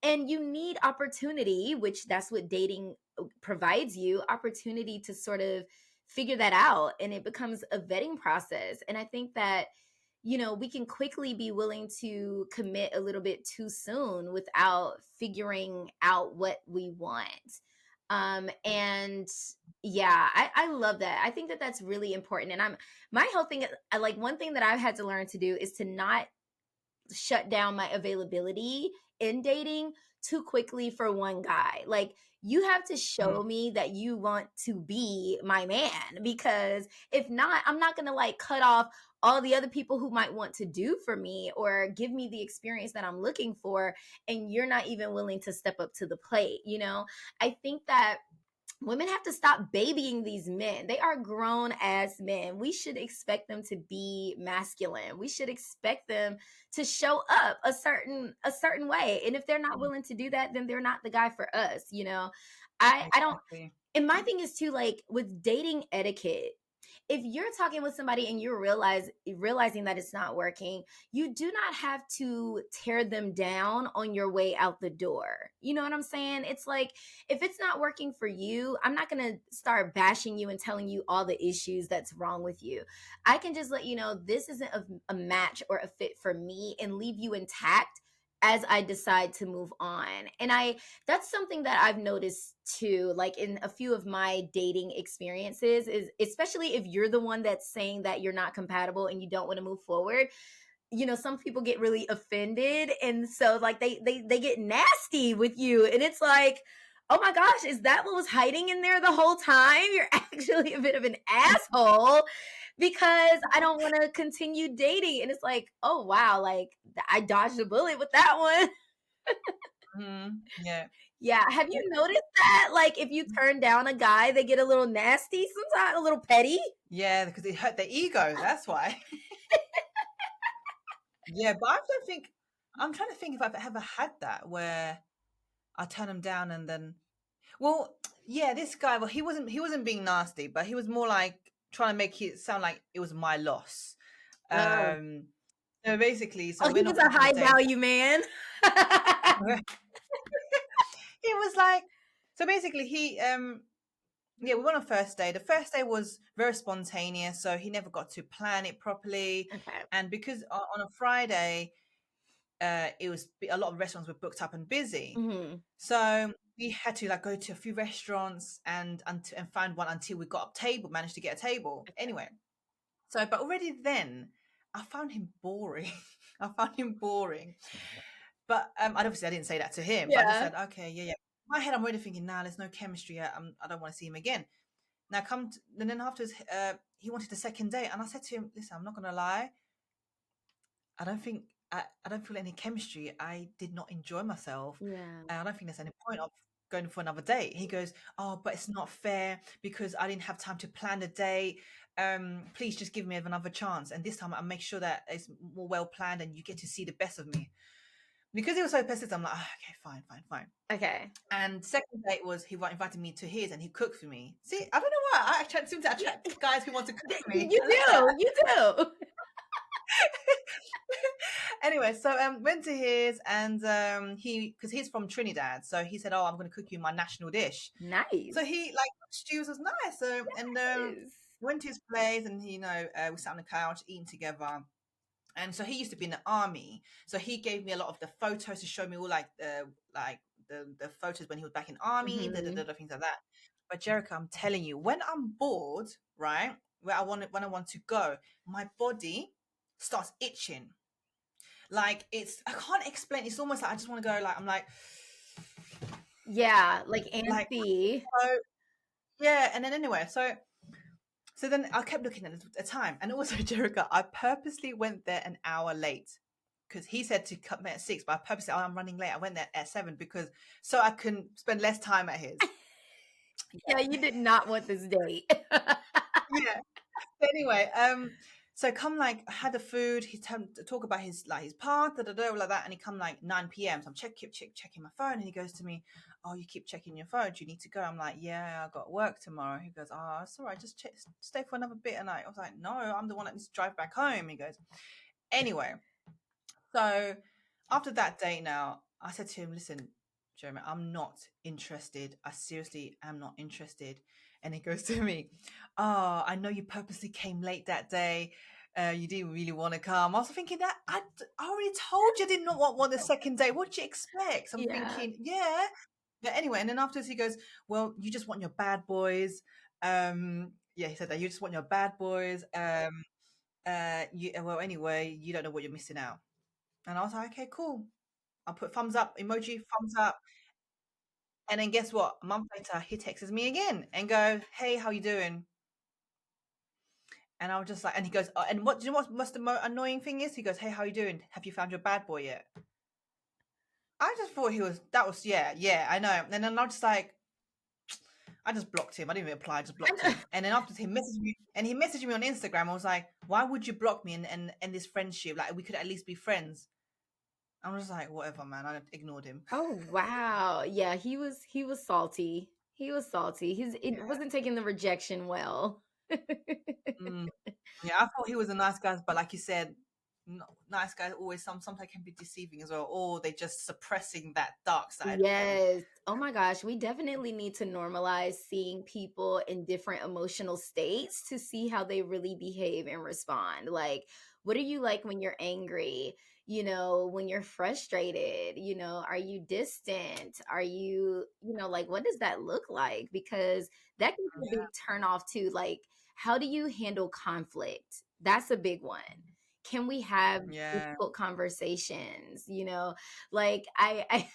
And you need opportunity, which that's what dating provides you, opportunity to sort of figure that out. And it becomes a vetting process. And I think that, we can quickly be willing to commit a little bit too soon without figuring out what we want. And yeah, I love that. I think that that's really important. And my whole thing, I like one thing that I've had to learn to do is to not shut down my availability in dating too quickly for one guy. Like, you have to show me that you want to be my man, because if not, I'm not gonna like cut off all the other people who might want to do for me or give me the experience that I'm looking for, and you're not even willing to step up to the plate, you know? I think that women have to stop babying these men. They are grown as men. We should expect them to be masculine. We should expect them to show up a certain way. And if they're not willing to do that, then they're not the guy for us, you know. I don't. Exactly. And my thing is too, like with dating etiquette, if you're talking with somebody and you're realizing that it's not working, you do not have to tear them down on your way out the door. You know what I'm saying? It's like, if it's not working for you, I'm not going to start bashing you and telling you all the issues that's wrong with you. I can just let you know this isn't a match or a fit for me, and leave you intact as I decide to move on. And that's something that I've noticed too, like in a few of my dating experiences, is especially if you're the one that's saying that you're not compatible and you don't want to move forward. You know, some people get really offended, and so like they get nasty with you, and it's like, oh my gosh, is that what was hiding in there the whole time? You're actually a bit of an asshole, because I don't want to continue dating. And it's like, oh wow, like I dodged a bullet with that one. Yeah. Yeah, have you noticed that? Like, if you turn down a guy, they get a little nasty sometimes, a little petty. Yeah, because it hurt their ego. That's why. Yeah, but I don't think I'm trying to think if I've ever had that where I turn him down and then, well, yeah, this guy, well, he wasn't being nasty, but he was more like trying to make it sound like it was my loss. Oh, Um, so basically, oh, so he we're was not a on a high date. value man. It was like, so basically yeah, we went on first day. The first day was very spontaneous, so he never got to plan it properly. Okay. And because on a Friday, it was a lot of restaurants were booked up and busy, Hmm. so we had to like go to a few restaurants and find one until we got a table, managed to get a table. Anyway, so but already then, I found him boring. I found him boring. But obviously I didn't say that to him, but I just Yeah. said, okay, yeah, yeah. In my head, I'm already thinking, nah, there's no chemistry yet. I don't want to see him again. Now and then afterwards, he wanted a second date, and I said to him, listen, I'm not gonna lie, I don't think I don't feel any chemistry. I did not enjoy myself. Yeah. And I don't think there's any point of going for another date. He goes, oh, but it's not fair because I didn't have time to plan the date. Please just give me another chance, and this time I'll make sure that it's more well planned and you get to see the best of me. Because he was so persistent, I'm like, "Ah, okay, fine, fine, fine." Okay. And second date was he invited me to his and he cooked for me. See, I don't know why I seem to Yeah, attract guys who want to cook for me. you I love that. do. You do. Anyway, so went to his and he because he's from Trinidad, so he said, "Oh, I'm going to cook you my national dish." So Nice. he like stews was nice. So and Yes. went to his place and he, we sat on the couch eating together. And so he used to be in the army, so he gave me a lot of the photos to show me all like the photos when he was back in army, Hmm. things like that. But Jerica, I'm telling you, when I'm bored, right, when I want to go, my body starts itching. Like I can't explain. It's almost like I just want to go. Like I'm Yeah, like like antsy. so yeah. And then anyway, so then I kept looking at the time, and also Jerica, I purposely went there an hour late because he said to cut me at 6, but I purposely, I'm running late. I went there at 7 because so I can spend less time at his. Yeah, you did not want this date. Yeah. Anyway, so come like I had the food. He to talk about his his path, like that, and he come like 9 p.m. So I'm checking my phone, and he goes to me, "Oh, you keep checking your phone. Do you need to go?" I'm like, "Yeah, I got work tomorrow." He goes, "Oh, it's all right. Just stay for another bit." And I was like, "No, I'm the one that needs to drive back home." He goes, "Anyway." So after that date now, I said to him, listen, Jeremy, I'm not interested. I seriously am not interested. And he goes to me, oh, I know you purposely came late that day. You didn't really want to come. I was thinking that I already told you I did not want the second day. What do you expect? I'm Yeah. thinking, yeah. But anyway, and then afterwards he goes, well, you just want your bad boys. Yeah, he said that you just want your bad boys. Well, anyway, you don't know what you're missing out. And I was like, okay, cool. I'll put thumbs up, emoji, thumbs up. And then guess what? A month later, he texts me again and go, "Hey, how you doing?" And I was just like, and he goes, and what do you know what's the annoying thing is? He goes, "Hey, how you doing? Have you found your bad boy yet?" I just thought yeah, I know. And then I was just like, I just blocked him. I didn't even apply, I just blocked him. And then after he messaged me, and he messaged me on Instagram, I was like, "Why would you block me and this friendship? Like we could at least be friends." I was just like, whatever, man. I ignored him. Oh wow. Yeah, he was salty. He was salty. It Yeah. wasn't taking the rejection well. Mm. Yeah, I thought he was a nice guy, but like you said, no, nice guys always sometimes can be deceiving as well, or they just suppressing that dark side of them. Yes. Oh my gosh, we definitely need to normalize seeing people in different emotional states to see how they really behave and respond. Like, what are you like when you're angry? When you're frustrated, are you distant? Are you, like, what does that look like? Because that can be a big turn off too. Like, how do you handle conflict? That's a big one. Can we have Yeah. difficult conversations? Like I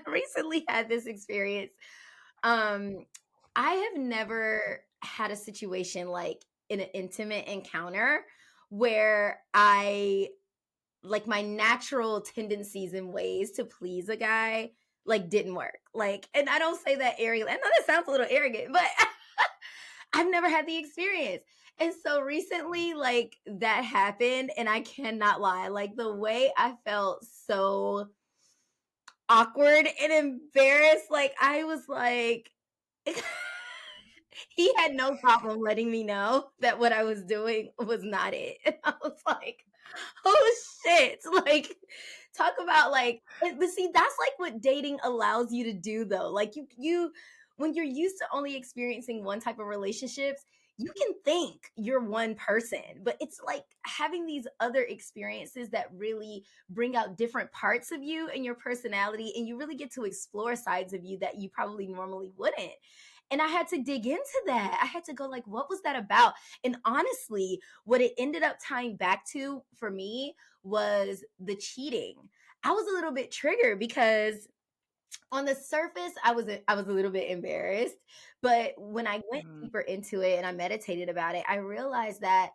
recently had this experience. Um, I have never had a situation like in an intimate encounter where I like my natural tendencies and ways to please a guy like didn't work. Like, and I don't say that arrogant. I know that sounds a little arrogant, but I've never had the experience. And so recently, like that happened, and I cannot lie. Like the way I felt so awkward and embarrassed. Like I was like, he had no problem letting me know that what I was doing was not it. And I was like, oh shit. Like, talk about like, but see, that's like what dating allows you to do though. Like when you're used to only experiencing one type of relationships, you can think you're one person, but it's like having these other experiences that really bring out different parts of you and your personality, and you really get to explore sides of you that you probably normally wouldn't. And I had to dig into that. I had to go like, what was that about? And honestly, what it ended up tying back to for me was the cheating. I was a little bit triggered because on the surface I was a little bit embarrassed, but when I went Mm, deeper into it and I meditated about it, I realized that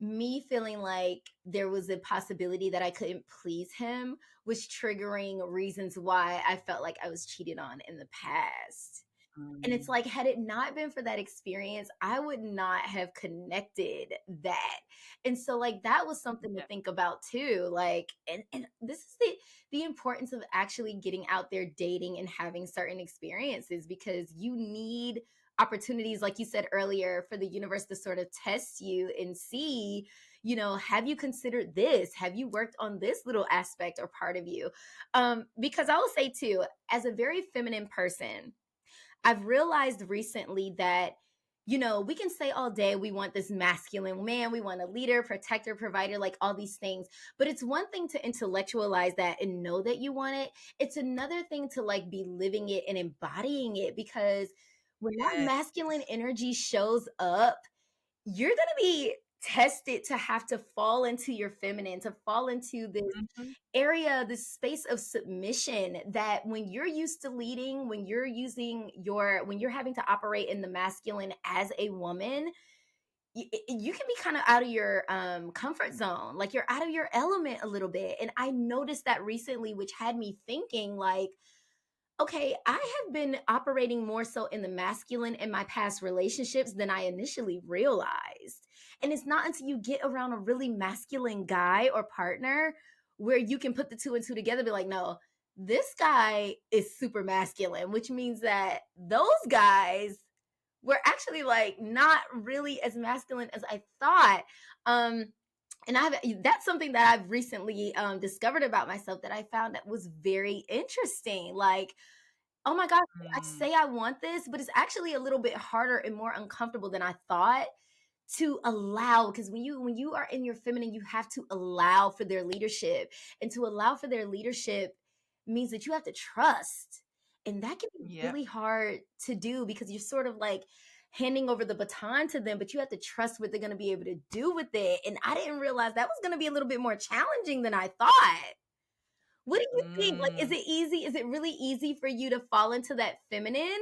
me feeling like there was a possibility that I couldn't please him was triggering reasons why I felt like I was cheated on in the past. And it's mm, like, had it not been for that experience, I would not have connected that. And so, like, that was something to yeah. think about too. Like, and this is the importance of actually getting out there dating and having certain experiences, because you need opportunities, like you said earlier, for the universe to sort of test you and see, have you considered this? Have you worked on this little aspect or part of you? Because I will say too, as a very feminine person, I've realized recently that, we can say all day we want this masculine man, we want a leader, protector, provider, like all these things. But it's one thing to intellectualize that and know that you want it. It's another thing to like be living it and embodying it, because when that Yeah. masculine energy shows up, you're going to be tested to have to fall into your feminine, to fall into this Mhm. area, this space of submission, that when you're used to leading, when you're having to operate in the masculine as a woman, you can be kind of out of your comfort zone, like you're out of your element a little bit. And I noticed that recently, which had me thinking like, okay, I have been operating more so in the masculine in my past relationships than I initially realized. And it's not until you get around a really masculine guy or partner where you can put the two and two together, be like, no, this guy is super masculine, which means that those guys were actually like not really as masculine as I thought. Um, and that's something that I've recently discovered about myself that I found that was very interesting. Like, oh my gosh, I Mm, say I want this, but it's actually a little bit harder and more uncomfortable than I thought to allow, because when you are in your feminine, you have to allow for their leadership. And to allow for their leadership means that you have to trust. And that can be yep. really hard to do because you're sort of like handing over the baton to them, but you have to trust what they're going to be able to do with it. And I didn't realize that was going to be a little bit more challenging than I thought. What do you think? Like, is Mm. it easy? Is it really easy for you to fall into that feminine?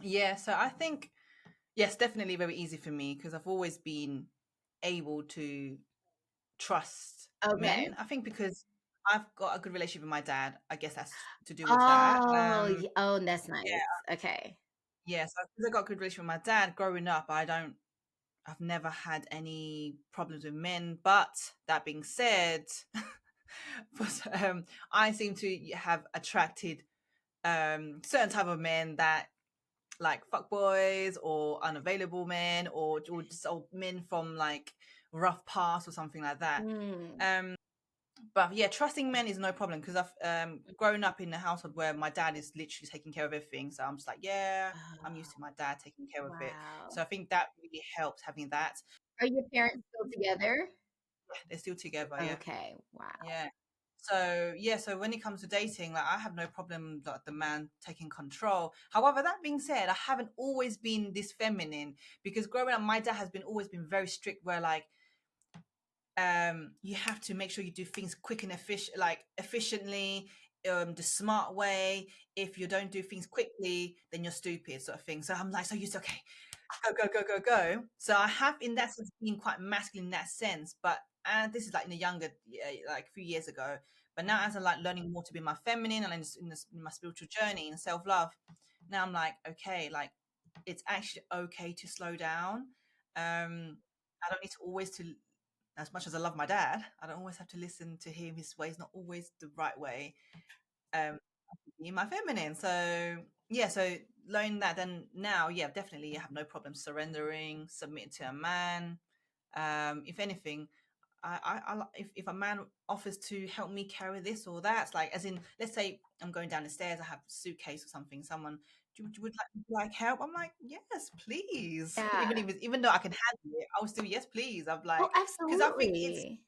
Yeah, so I think yes, definitely very easy for me because I've always been able to trust Okay. men. I think because I've got a good relationship with my dad. I guess that's to do with that. Oh, oh, that's Yeah, nice. Okay. yeah. So because I got a good relationship with my dad growing up, I've never had any problems with men. But that being said, I seem to have attracted certain type of men that like fuckboys or unavailable men or just or men from like rough past or something like that. Mm. Um, but yeah, trusting men is no problem because I've grown up in a household where my dad is literally taking care of everything. So I'm just like, yeah, I'm used to Oh, my dad taking care of it. wow. So I think that really helps having that. Are your parents still together? They're still together, yeah. Okay, wow. Yeah. So yeah, so when it comes to dating, like I have no problem that the man taking control. However, that being said, I haven't always been this feminine because growing up, my dad has been always been very strict where like you have to make sure you do things quick and efficiently, the smart way. If you don't do things quickly, then you're stupid, sort of thing. So I'm like, so you okay, go. So I have, in that sense, been quite masculine in that sense. But and this is like in a younger, like a few years ago. But now, as I'm like learning more to be my feminine and in my spiritual journey and self love, now I'm like, okay, like it's actually okay to slow down. I don't need to always to, as much as I love my dad, I don't always have to listen to him. His way is not always the right way. Um, be my feminine. So yeah, so learning that then now, yeah, definitely you have no problem surrendering, submitting to a man. If anything, if a man offers to help me carry this or that, like as in, let's say I'm going down the stairs, I have a suitcase or something. Someone, would like help? I'm like, yes, please. Yeah. Even though I can handle it, I will still yes, please. I'm Oh, like, because absolutely.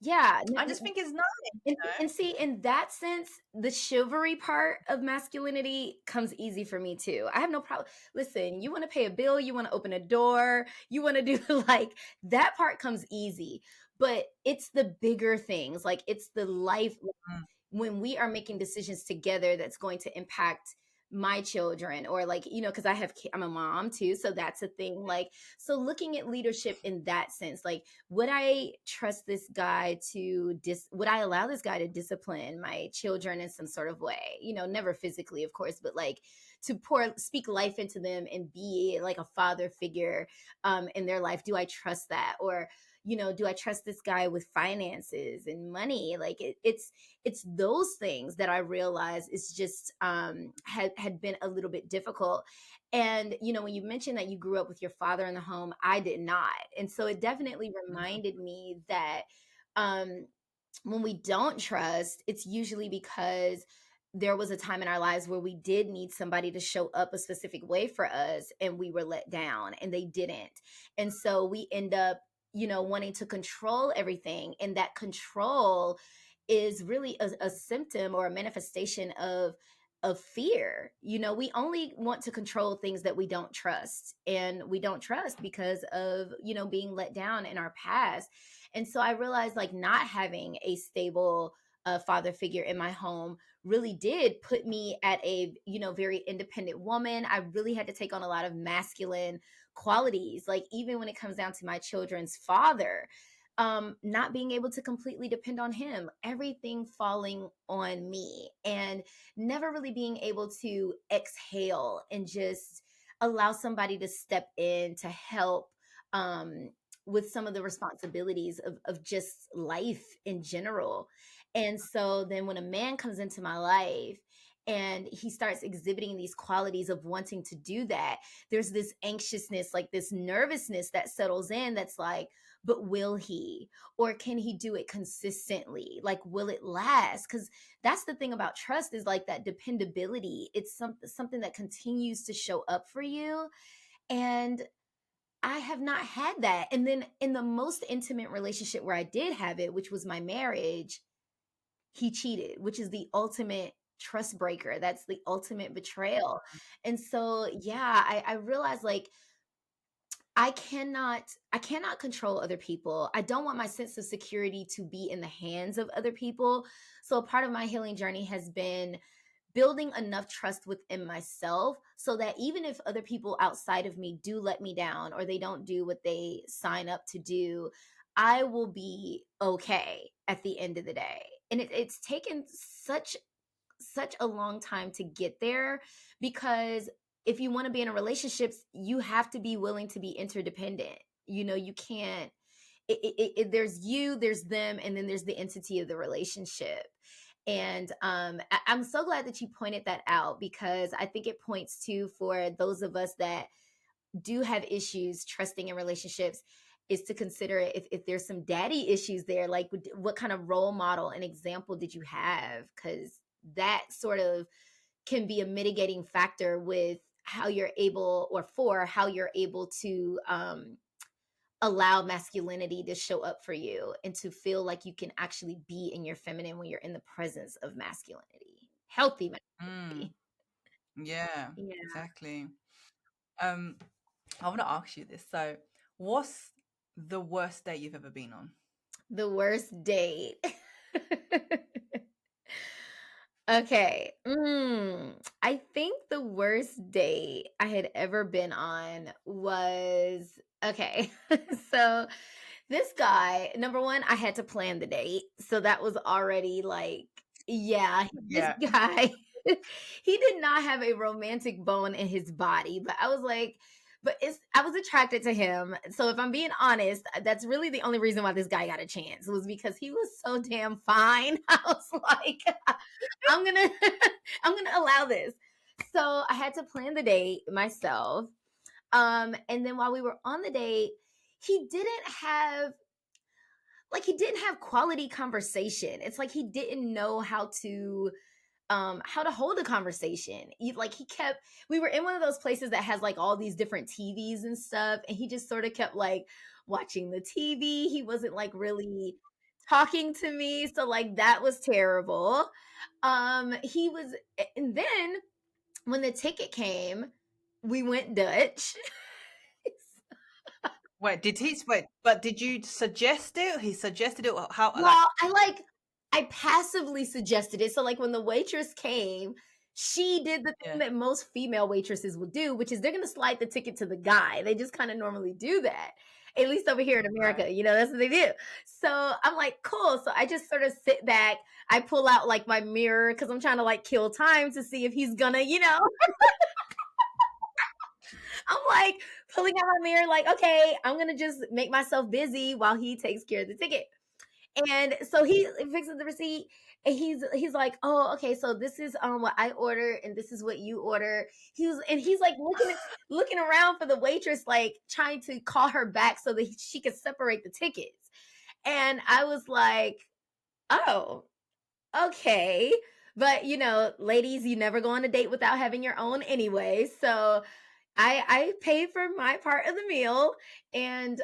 Yeah. I just think it's nice, And see, in that sense, the chivalry part of masculinity comes easy for me too. I have no problem. Listen, you want to pay a bill, you want to open a door, you want to do like that part comes easy. But it's the bigger things, like it's the life Mm, when we are making decisions together that's going to impact my children or like because I'm a mom too, so that's a thing. Like, so looking at leadership in that sense, like would I trust this guy to would I allow this guy to discipline my children in some sort of way, never physically of course, but like to speak life into them and be like a father figure in their life. Do I trust that? Or do I trust this guy with finances and money? Like it's those things that I realize is just had been a little bit difficult. And when you mentioned that you grew up with your father in the home, I did not, and so it definitely mm, reminded me that um, when we don't trust, it's usually because there was a time in our lives where we did need somebody to show up a specific way for us and we were let down and they didn't. And so we end up, wanting to control everything. And that control is really a symptom or a manifestation of fear. We only want to control things that we don't trust. And we don't trust because of, being let down in our past. And so I realized like not having a stable father figure in my home really did put me at a very independent woman. I really had to take on a lot of masculine qualities, like even when it comes down to my children's father, not being able to completely depend on him, everything falling on me, and never really being able to exhale and just allow somebody to step in to help with some of the responsibilities of just life in general. And so then when a man comes into my life and he starts exhibiting these qualities of wanting to do that, there's this anxiousness, like this nervousness that settles in that's like, but will he? Or can he do it consistently? Like, will it last? Because that's the thing about trust is like that dependability. It's something that continues to show up for you. And I have not had that. And then in the most intimate relationship where I did have it, which was my marriage, he cheated, which is the ultimate trust breaker. That's the ultimate betrayal. And so, yeah, I realized like I cannot control other people. I don't want my sense of security to be in the hands of other people. So a part of my healing journey has been building enough trust within myself so that even if other people outside of me do let me down or they don't do what they sign up to do, I will be okay at the end of the day. And it's taken such a long time to get there, because if you want to be in a relationship, you have to be willing to be interdependent. You can't, there's you, there's them, and then there's the entity of the relationship. And I'm so glad that you pointed that out, because I think it points to, for those of us that do have issues trusting in relationships, is to consider if there's some daddy issues there, like what kind of role model and example did you have? Because that sort of can be a mitigating factor with how you're able, or for how you're able to allow masculinity to show up for you and to feel like you can actually be in your feminine when you're in the presence of masculinity, healthy Mm, masculinity. yeah, Yeah. exactly. Um, I want to ask you this. So, what's the worst date you've ever been on? The worst date. Okay. I think the worst date I had ever been on was, okay. So this guy, number one, I had to plan the date. So that was already like, yeah, this Yeah. guy, he did not have a romantic bone in his body, but I was like, I was attracted to him. So if I'm being honest, that's really the only reason why this guy got a chance, was because he was so damn fine. I was like, I'm gonna I'm gonna allow this. So I had to plan the date myself. And then while we were on the date, he didn't have he didn't have quality conversation. It's like he didn't know how to hold a conversation. He kept, we were in one of those places that has like all these different TVs and stuff, and he just sort of kept like watching the TV. He wasn't like really talking to me, so like that was terrible. He was And then when the ticket came, we went Dutch. Wait, wait, but did you suggest it? He suggested it. How, like, Well, I passively suggested it. So like when the waitress came, she did the thing yeah. that most female waitresses will do, which is they're going to slide the ticket to the guy. They just kind of normally do that. At least over here in Right. America, that's what they do. So I'm like, cool. So I just sort of sit back. I pull out like my mirror because I'm trying to like kill time to see if he's gonna. I'm like pulling out my mirror, like, okay, I'm gonna just make myself busy while he takes care of the ticket. And so he fixes the receipt, and he's like, "Oh, okay, so this is what I order and this is what you order." He's like looking around for the waitress, like trying to call her back so that she could separate the tickets. And I was like, "Oh, okay." But ladies, you never go on a date without having your own anyway. So I paid for my part of the meal, and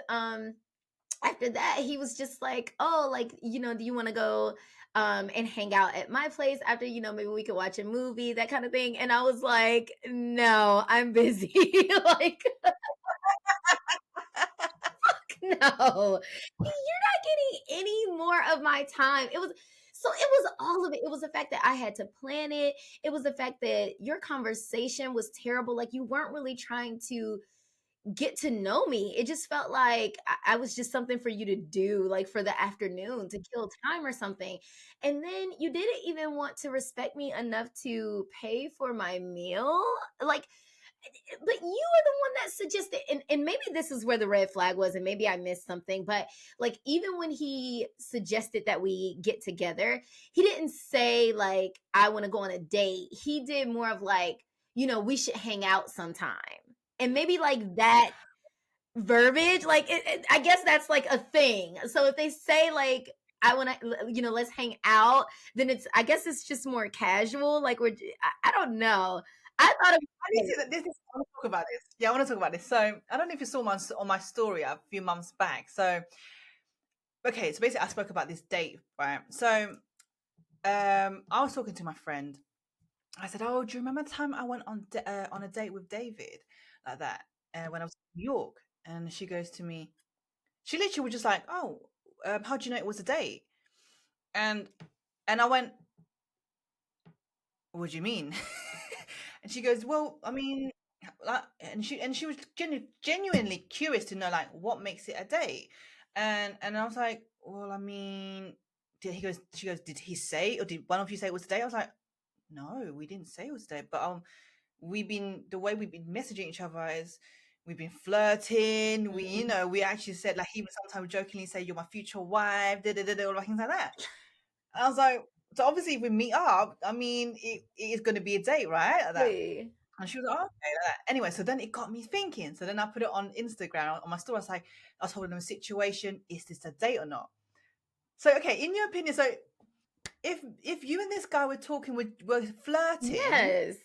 after that he was just like, oh, like, do you want to go and hang out at my place after, maybe we could watch a movie, that kind of thing. And I was like, no, I'm busy. Like, no, you're not getting any more of my time. It was all of it. It was the fact that I had to plan it. It was the fact that your conversation was terrible. Like, you weren't really trying to get to know me. It just felt like I was just something for you to do, like for the afternoon to kill time or something. And then you didn't even want to respect me enough to pay for my meal. Like, but you are the one that suggested, and maybe this is where the red flag was, and maybe I missed something, but like, even when he suggested that we get together, he didn't say like, I want to go on a date. He did more of like, we should hang out sometime. And maybe like that verbiage, like I guess that's like a thing. So if they say like, I want to, let's hang out, then I guess it's just more casual. Like, I don't know. I thought it I was need to. I want to talk about this. Yeah, I want to talk about this. So I don't know if you saw on my story a few months back. So okay, so basically I spoke about this date, right? So I was talking to my friend. I said, "Oh, do you remember the time I went on a date with David like that when I was in New York?" And she goes to me, she literally was just like, oh, how do you know it was a date? And I went, what do you mean? And she goes, well, I mean, like, and she was genuinely curious to know like what makes it a date. And I was like, well, I mean, she goes, did he say, or did one of you say it was a date? I was like, no, we didn't say it was a date, but the way we've been messaging each other is we've been flirting. We, you know, we actually said, like, even sometimes jokingly say, you're my future wife, all like things like that. And I was like, so obviously if we meet up, I mean, it is going to be a date, right? Like that. Exactly. And she was like, oh, okay. Like that. Anyway, so then it got me thinking. So then I put it on Instagram on my story. I was like, I told them a situation, is this a date or not? So, okay, in your opinion, so if you and this guy were talking, were flirting, Yes.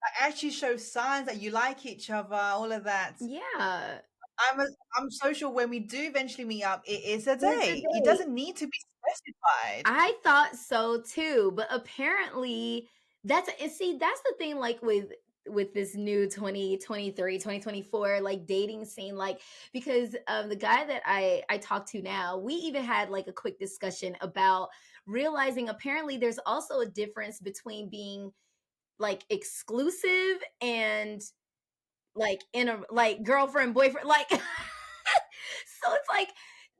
that actually shows signs that you like each other, all of that. Yeah. I'm so sure when we do eventually meet up, it is a It's a date. It date. doesn't need to be specified. I thought so too, but apparently that's the thing, like with this new 2023 2024 like dating scene, like because the guy that I talk to now, we even had like a quick discussion about realizing apparently there's also a difference between being like exclusive and like in a like girlfriend boyfriend like so it's like,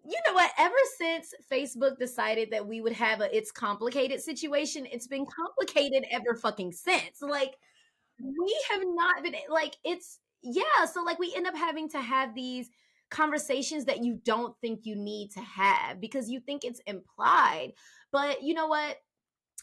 you know what, ever since Facebook decided that we would have a it's complicated situation, it's been complicated ever fucking since. Like we have not been like it's yeah, so like we end up having to have these conversations that you don't think you need to have because you think it's implied. But you know what,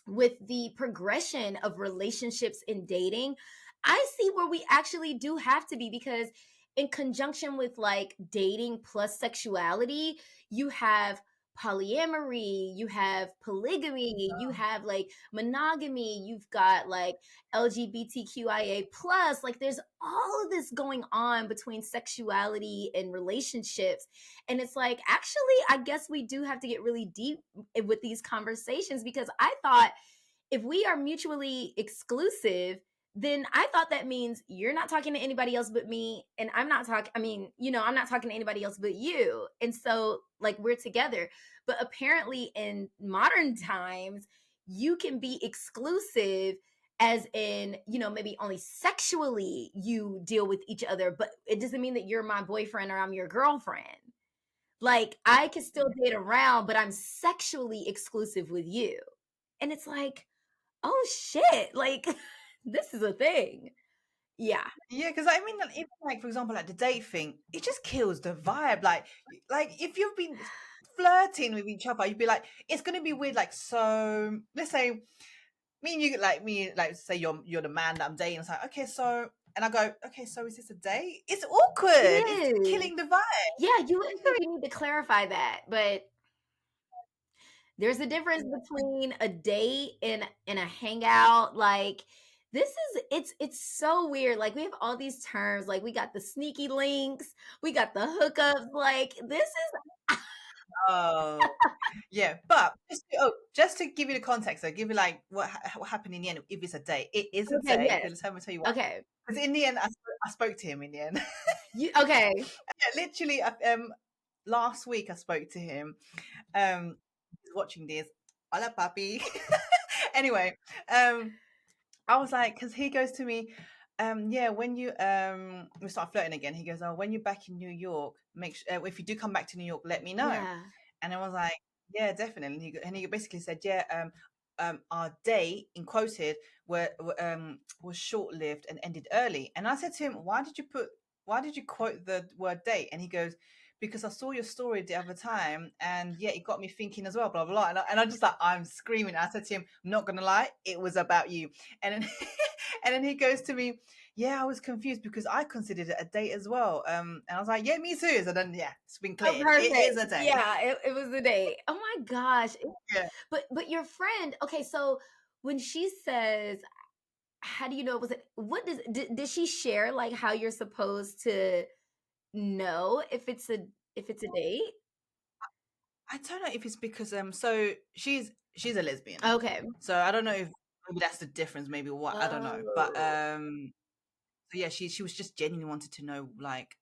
with the progression of relationships in dating, I see where we actually do have to be because, in conjunction with like dating plus sexuality, you have polyamory, you have polygamy, you have like monogamy, you've got like LGBTQIA plus. Like, there's all of this going on between sexuality and relationships. And it's like, actually, I guess we do have to get really deep with these conversations because I thought if we are mutually exclusive, then I thought that means you're not talking to anybody else but me. And I'm not talking, I mean, you know, I'm not talking to anybody else but you. And so, like, we're together. But apparently, in modern times, you can be exclusive, as in, you know, maybe only sexually you deal with each other, but it doesn't mean that you're my boyfriend or I'm your girlfriend. Like, I can still date around, but I'm sexually exclusive with you. And it's like, oh shit, like this is a thing. Yeah. Yeah, because I mean, even like for example, like the date thing, it just kills the vibe. Like if you've been flirting with each other, you'd be like, it's gonna be weird. Like, so let's say me, like say you're the man that I'm dating. It's like, okay, so, and I go, okay, so is this a date? It's awkward. It's It is. killing the vibe. Yeah, you would think you need to clarify that, but there's a difference between a date and a hangout. Like, this is it's so weird. Like, we have all these terms, like we got the sneaky links, we got the hookups, like this is Oh, yeah, but just to give you the context, so give you like what happened in the end. If it's a date, it is a okay, date. yes. Because let me tell you why. Okay. Because in the end, I spoke to him in the end. You okay. Yeah, literally, last week I spoke to him. He's watching this. Hola, papi. Anyway, I was like, because he goes to me, yeah, when you we start flirting again. He goes, oh, when you're back in New York, make sure if you do come back to New York, let me know. Yeah. And I was like, yeah, definitely. And he basically said, yeah, our date in quoted was short lived and ended early. And I said to him, why did you quote the word date? And he goes, because I saw your story the other time, and yeah, it got me thinking as well, blah blah blah. And I just like, I'm screaming. I said to him, I'm not gonna lie, it was about you. And then and then he goes to me, yeah, I was confused because I considered it a date as well. And I was like, yeah, me too. So then yeah, it's been Oh, cleared. It perfect. is a date. Yeah, it was a date. Oh my gosh. Yeah. But your friend, okay, so when she says, how do you know it was it? What did she share like how you're supposed to know if it's a date? I don't know if it's because so she's a lesbian. Okay. So I don't know if maybe that's the difference, maybe what, I don't know. But Oh. so yeah, she was just genuinely wanted to know like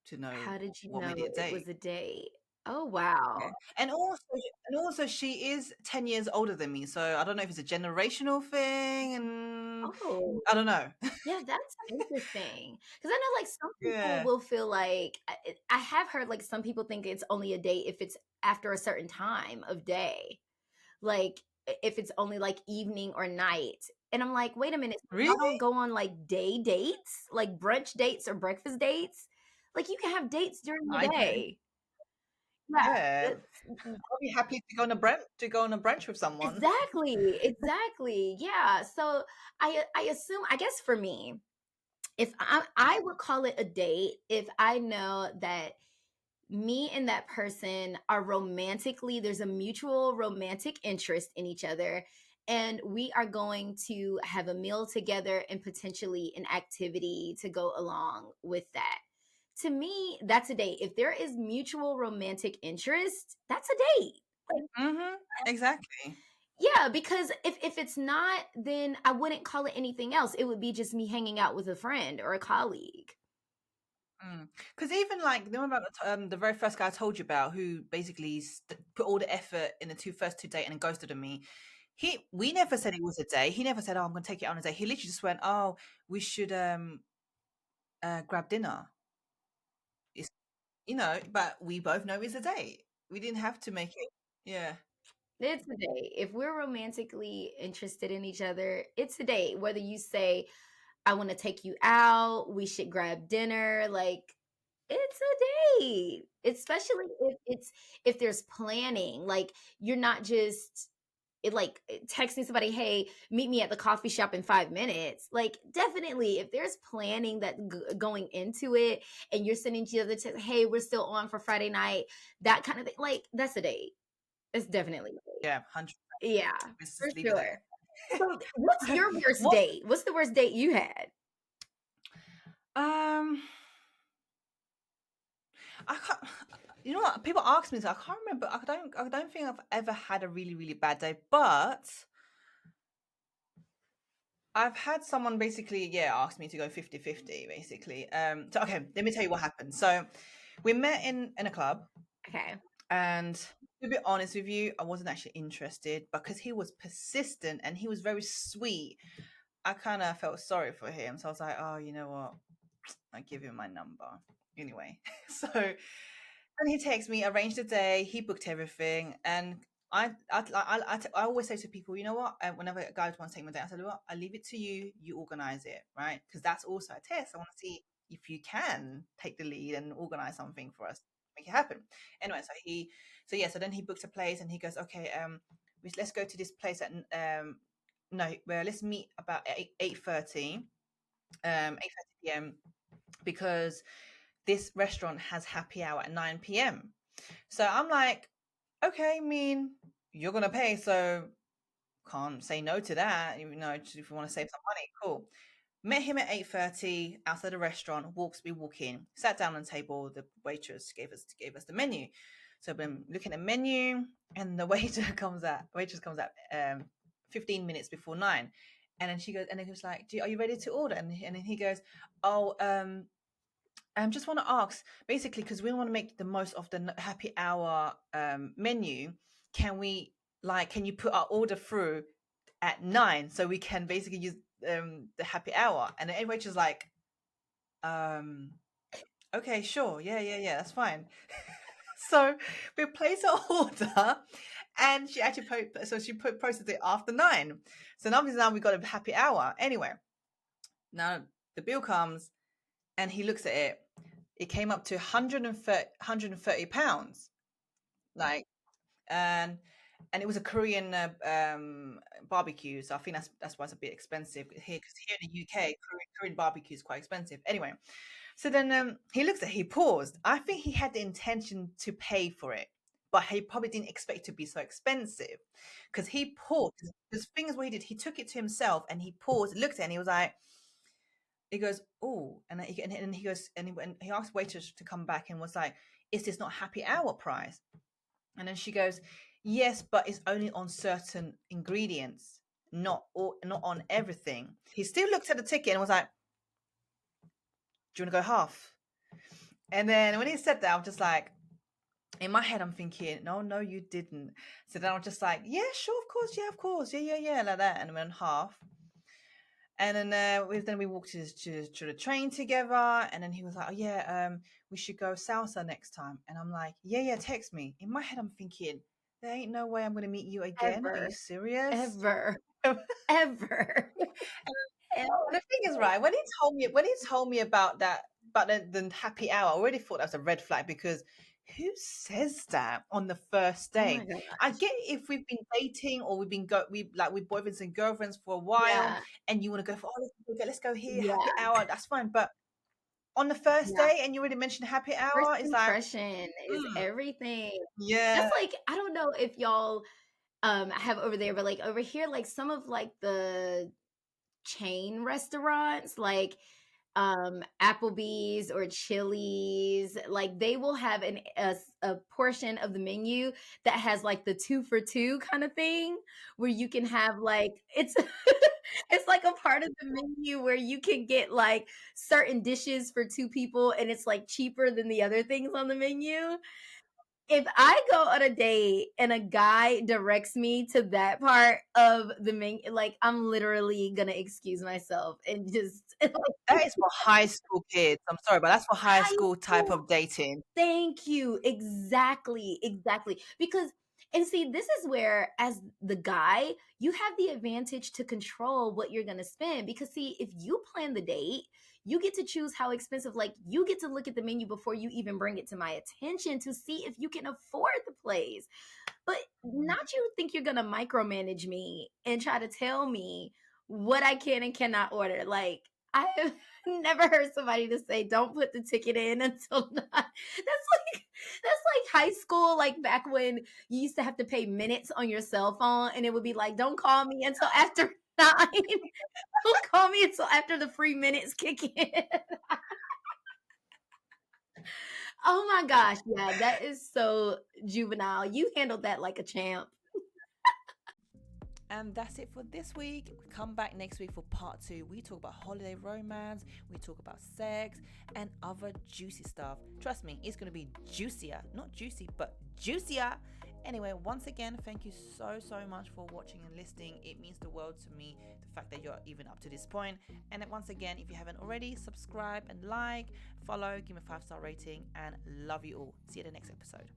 to know How did you what know made it a it date. was a date? Oh, Yeah. wow. And also she is 10 years older than me. So I don't know if it's a generational thing, and Oh, I don't know. yeah, that's interesting. Because I know, like, some people Yeah. will feel like I have heard, like, some people think it's only a date if it's after a certain time of day, like, if it's only, like, evening or night, and I'm like, "Wait a minute, so y'all Really? don't go on, like, day dates? Like, brunch dates or breakfast dates? Like, you can have dates during the I do. day." Yeah, Yeah. that's I'll be happy to go on a brunch with someone. exactly, exactly, yeah, so I assume I guess for me, if I would call it a date if I know that me and that person are romantically there's a mutual romantic interest in each other, and we are going to have a meal together and potentially an activity to go along with that. To me, that's a date. If there is mutual romantic interest, that's a date. Like, Exactly. yeah, because if it's not, then I wouldn't call it anything else. It would be just me hanging out with a friend or a colleague. Because even like the one about the very first guy I told you about, who basically put all the effort in the first two dates and then ghosted on me. We never said it was a day. He never said, "Oh, I'm going to take it on a day." He literally just went, "Oh, we should grab dinner." It's but we both know it's a date. We didn't have to make it. Yeah. It's a date. If we're romantically interested in each other, it's a date. Whether you say, I want to take you out, we should grab dinner, like it's a date. Especially if there's planning. Like you're not just texting somebody, hey, meet me at the coffee shop in 5 minutes. Like definitely if there's planning that going into it and you're sending each other text, hey, we're still on for Friday night, that kind of thing, like that's a date. It's definitely a date. Yeah, 100. Yeah, Let's for just leave it sure. there. So, what's your worst What? date? What's the worst date you had? Um, I can't. You know what? People ask me this. I can't remember. I don't think I've ever had a really, really bad day. But I've had someone basically, ask me to go 50-50, basically. So okay, let me tell you what happened. So we met in a club, Okay. and to be honest with you, I wasn't actually interested because he was persistent and he was very sweet. I kind of felt sorry for him, so I was like, oh, you know what? I give him my number anyway. So, and he texted me, arranged a day, he booked everything, and I always say to people, you know what? Whenever a guy wants to take my date, I said, what? I leave it to you. You organize it, right? Because that's also a test. I want to see if you can take the lead and organize something for us, make it happen. Anyway, so then he booked a place, and he goes, okay, let's go to this place at no, well, let's meet about 8:30, 8:30 p.m. because this restaurant has happy hour at 9 p.m. So I'm like, okay, I mean, you're gonna pay, so can't say no to that. If you want to save some money, cool. Met him at 8:30 outside the restaurant. We walk in, sat down on the table. The waitress gave us the menu. So I've been looking at the menu, and the waitress comes out 15 minutes before 9, and then she goes, and then he was like, are you ready to order? And then he goes, oh, just want to ask, basically, because we want to make the most of the happy hour menu. Can you put our order through at 9 so we can basically use the happy hour? And then everybody's just like, okay, sure, yeah, that's fine. So we placed our order, and she actually processed it after 9. So now we got a happy hour. Anyway, now the bill comes, and he looks at it. It came up to 130 pounds, like, and it was a Korean barbecue. So I think that's why it's a bit expensive here, because here in the UK, Korean barbecue is quite expensive. Anyway, so then he paused. I think he had the intention to pay for it, but he probably didn't expect it to be so expensive, because he paused. The thing is, what he did, he took it to himself and he paused, looked at it, and he was like, he goes, oh, and he goes, and he asked waitress to come back and was like, is this not happy hour price? And then she goes, yes, but it's only on certain ingredients, not on everything. He still looked at the ticket and was like, do you want to go half? And then when he said that, I'm just like, in my head, I'm thinking, no, you didn't. So then I'm just like, yeah, sure, of course, yeah, like that. And we went half. And then we walked to the train together. And then he was like, oh yeah, we should go salsa next time. And I'm like, yeah, text me. In my head, I'm thinking, there ain't no way I'm going to meet you again. Are you Ever, serious? ever, And ever. Hell the thing is, right, when he told me about that, about the happy hour, I already thought that was a red flag, because who says that on the first oh my date? god. I get if we've been dating, or we're boyfriends and girlfriends for a while, Yeah, and you want to go for, let's go here, happy yeah, hour, that's fine. But on the first yeah. day, and you already mentioned happy First hour, it's like, impression is mm, everything. That's yeah, like, I don't know if y'all have over there, but like over here, like some of like the chain restaurants, like Applebee's or Chili's, like they will have a portion of the menu that has like the 2 for 2 kind of thing, where you can have like it's it's like a part of the menu where you can get like certain dishes for 2 people, and it's like cheaper than the other things on the menu. If I go on a date and a guy directs me to that part of the menu, like I'm literally gonna excuse myself and just like, that is for high school kids. I'm sorry, but that's for high high school type school. of dating. Thank you. Exactly. Exactly. Because, and see, this is where, as the guy, you have the advantage to control what you're going to spend. Because, see, if you plan the date, you get to choose how expensive, like, you get to look at the menu before you even bring it to my attention to see if you can afford the place. But not you think you're gonna micromanage me and try to tell me what I can and cannot order. Like, I have never heard somebody to say, "Don't put the ticket in until not." That's like high school, like back when you used to have to pay minutes on your cell phone, and it would be like, "Don't call me until after 9. Don't call me until after the free minutes kick in." Oh my gosh, yeah, that is so juvenile. You handled that like a champ. And that's it for this week. We come back next week for part 2. We talk about holiday romance, we talk about sex, and other juicy stuff. Trust me, it's going to be juicier. Not juicy, but juicier. Anyway, once again, thank you so much for watching and listening. It means the world to me, the fact that you're even up to this point. And then once again, if you haven't already, subscribe and like, follow, give me a 5-star rating, and love you all. See you at the next episode.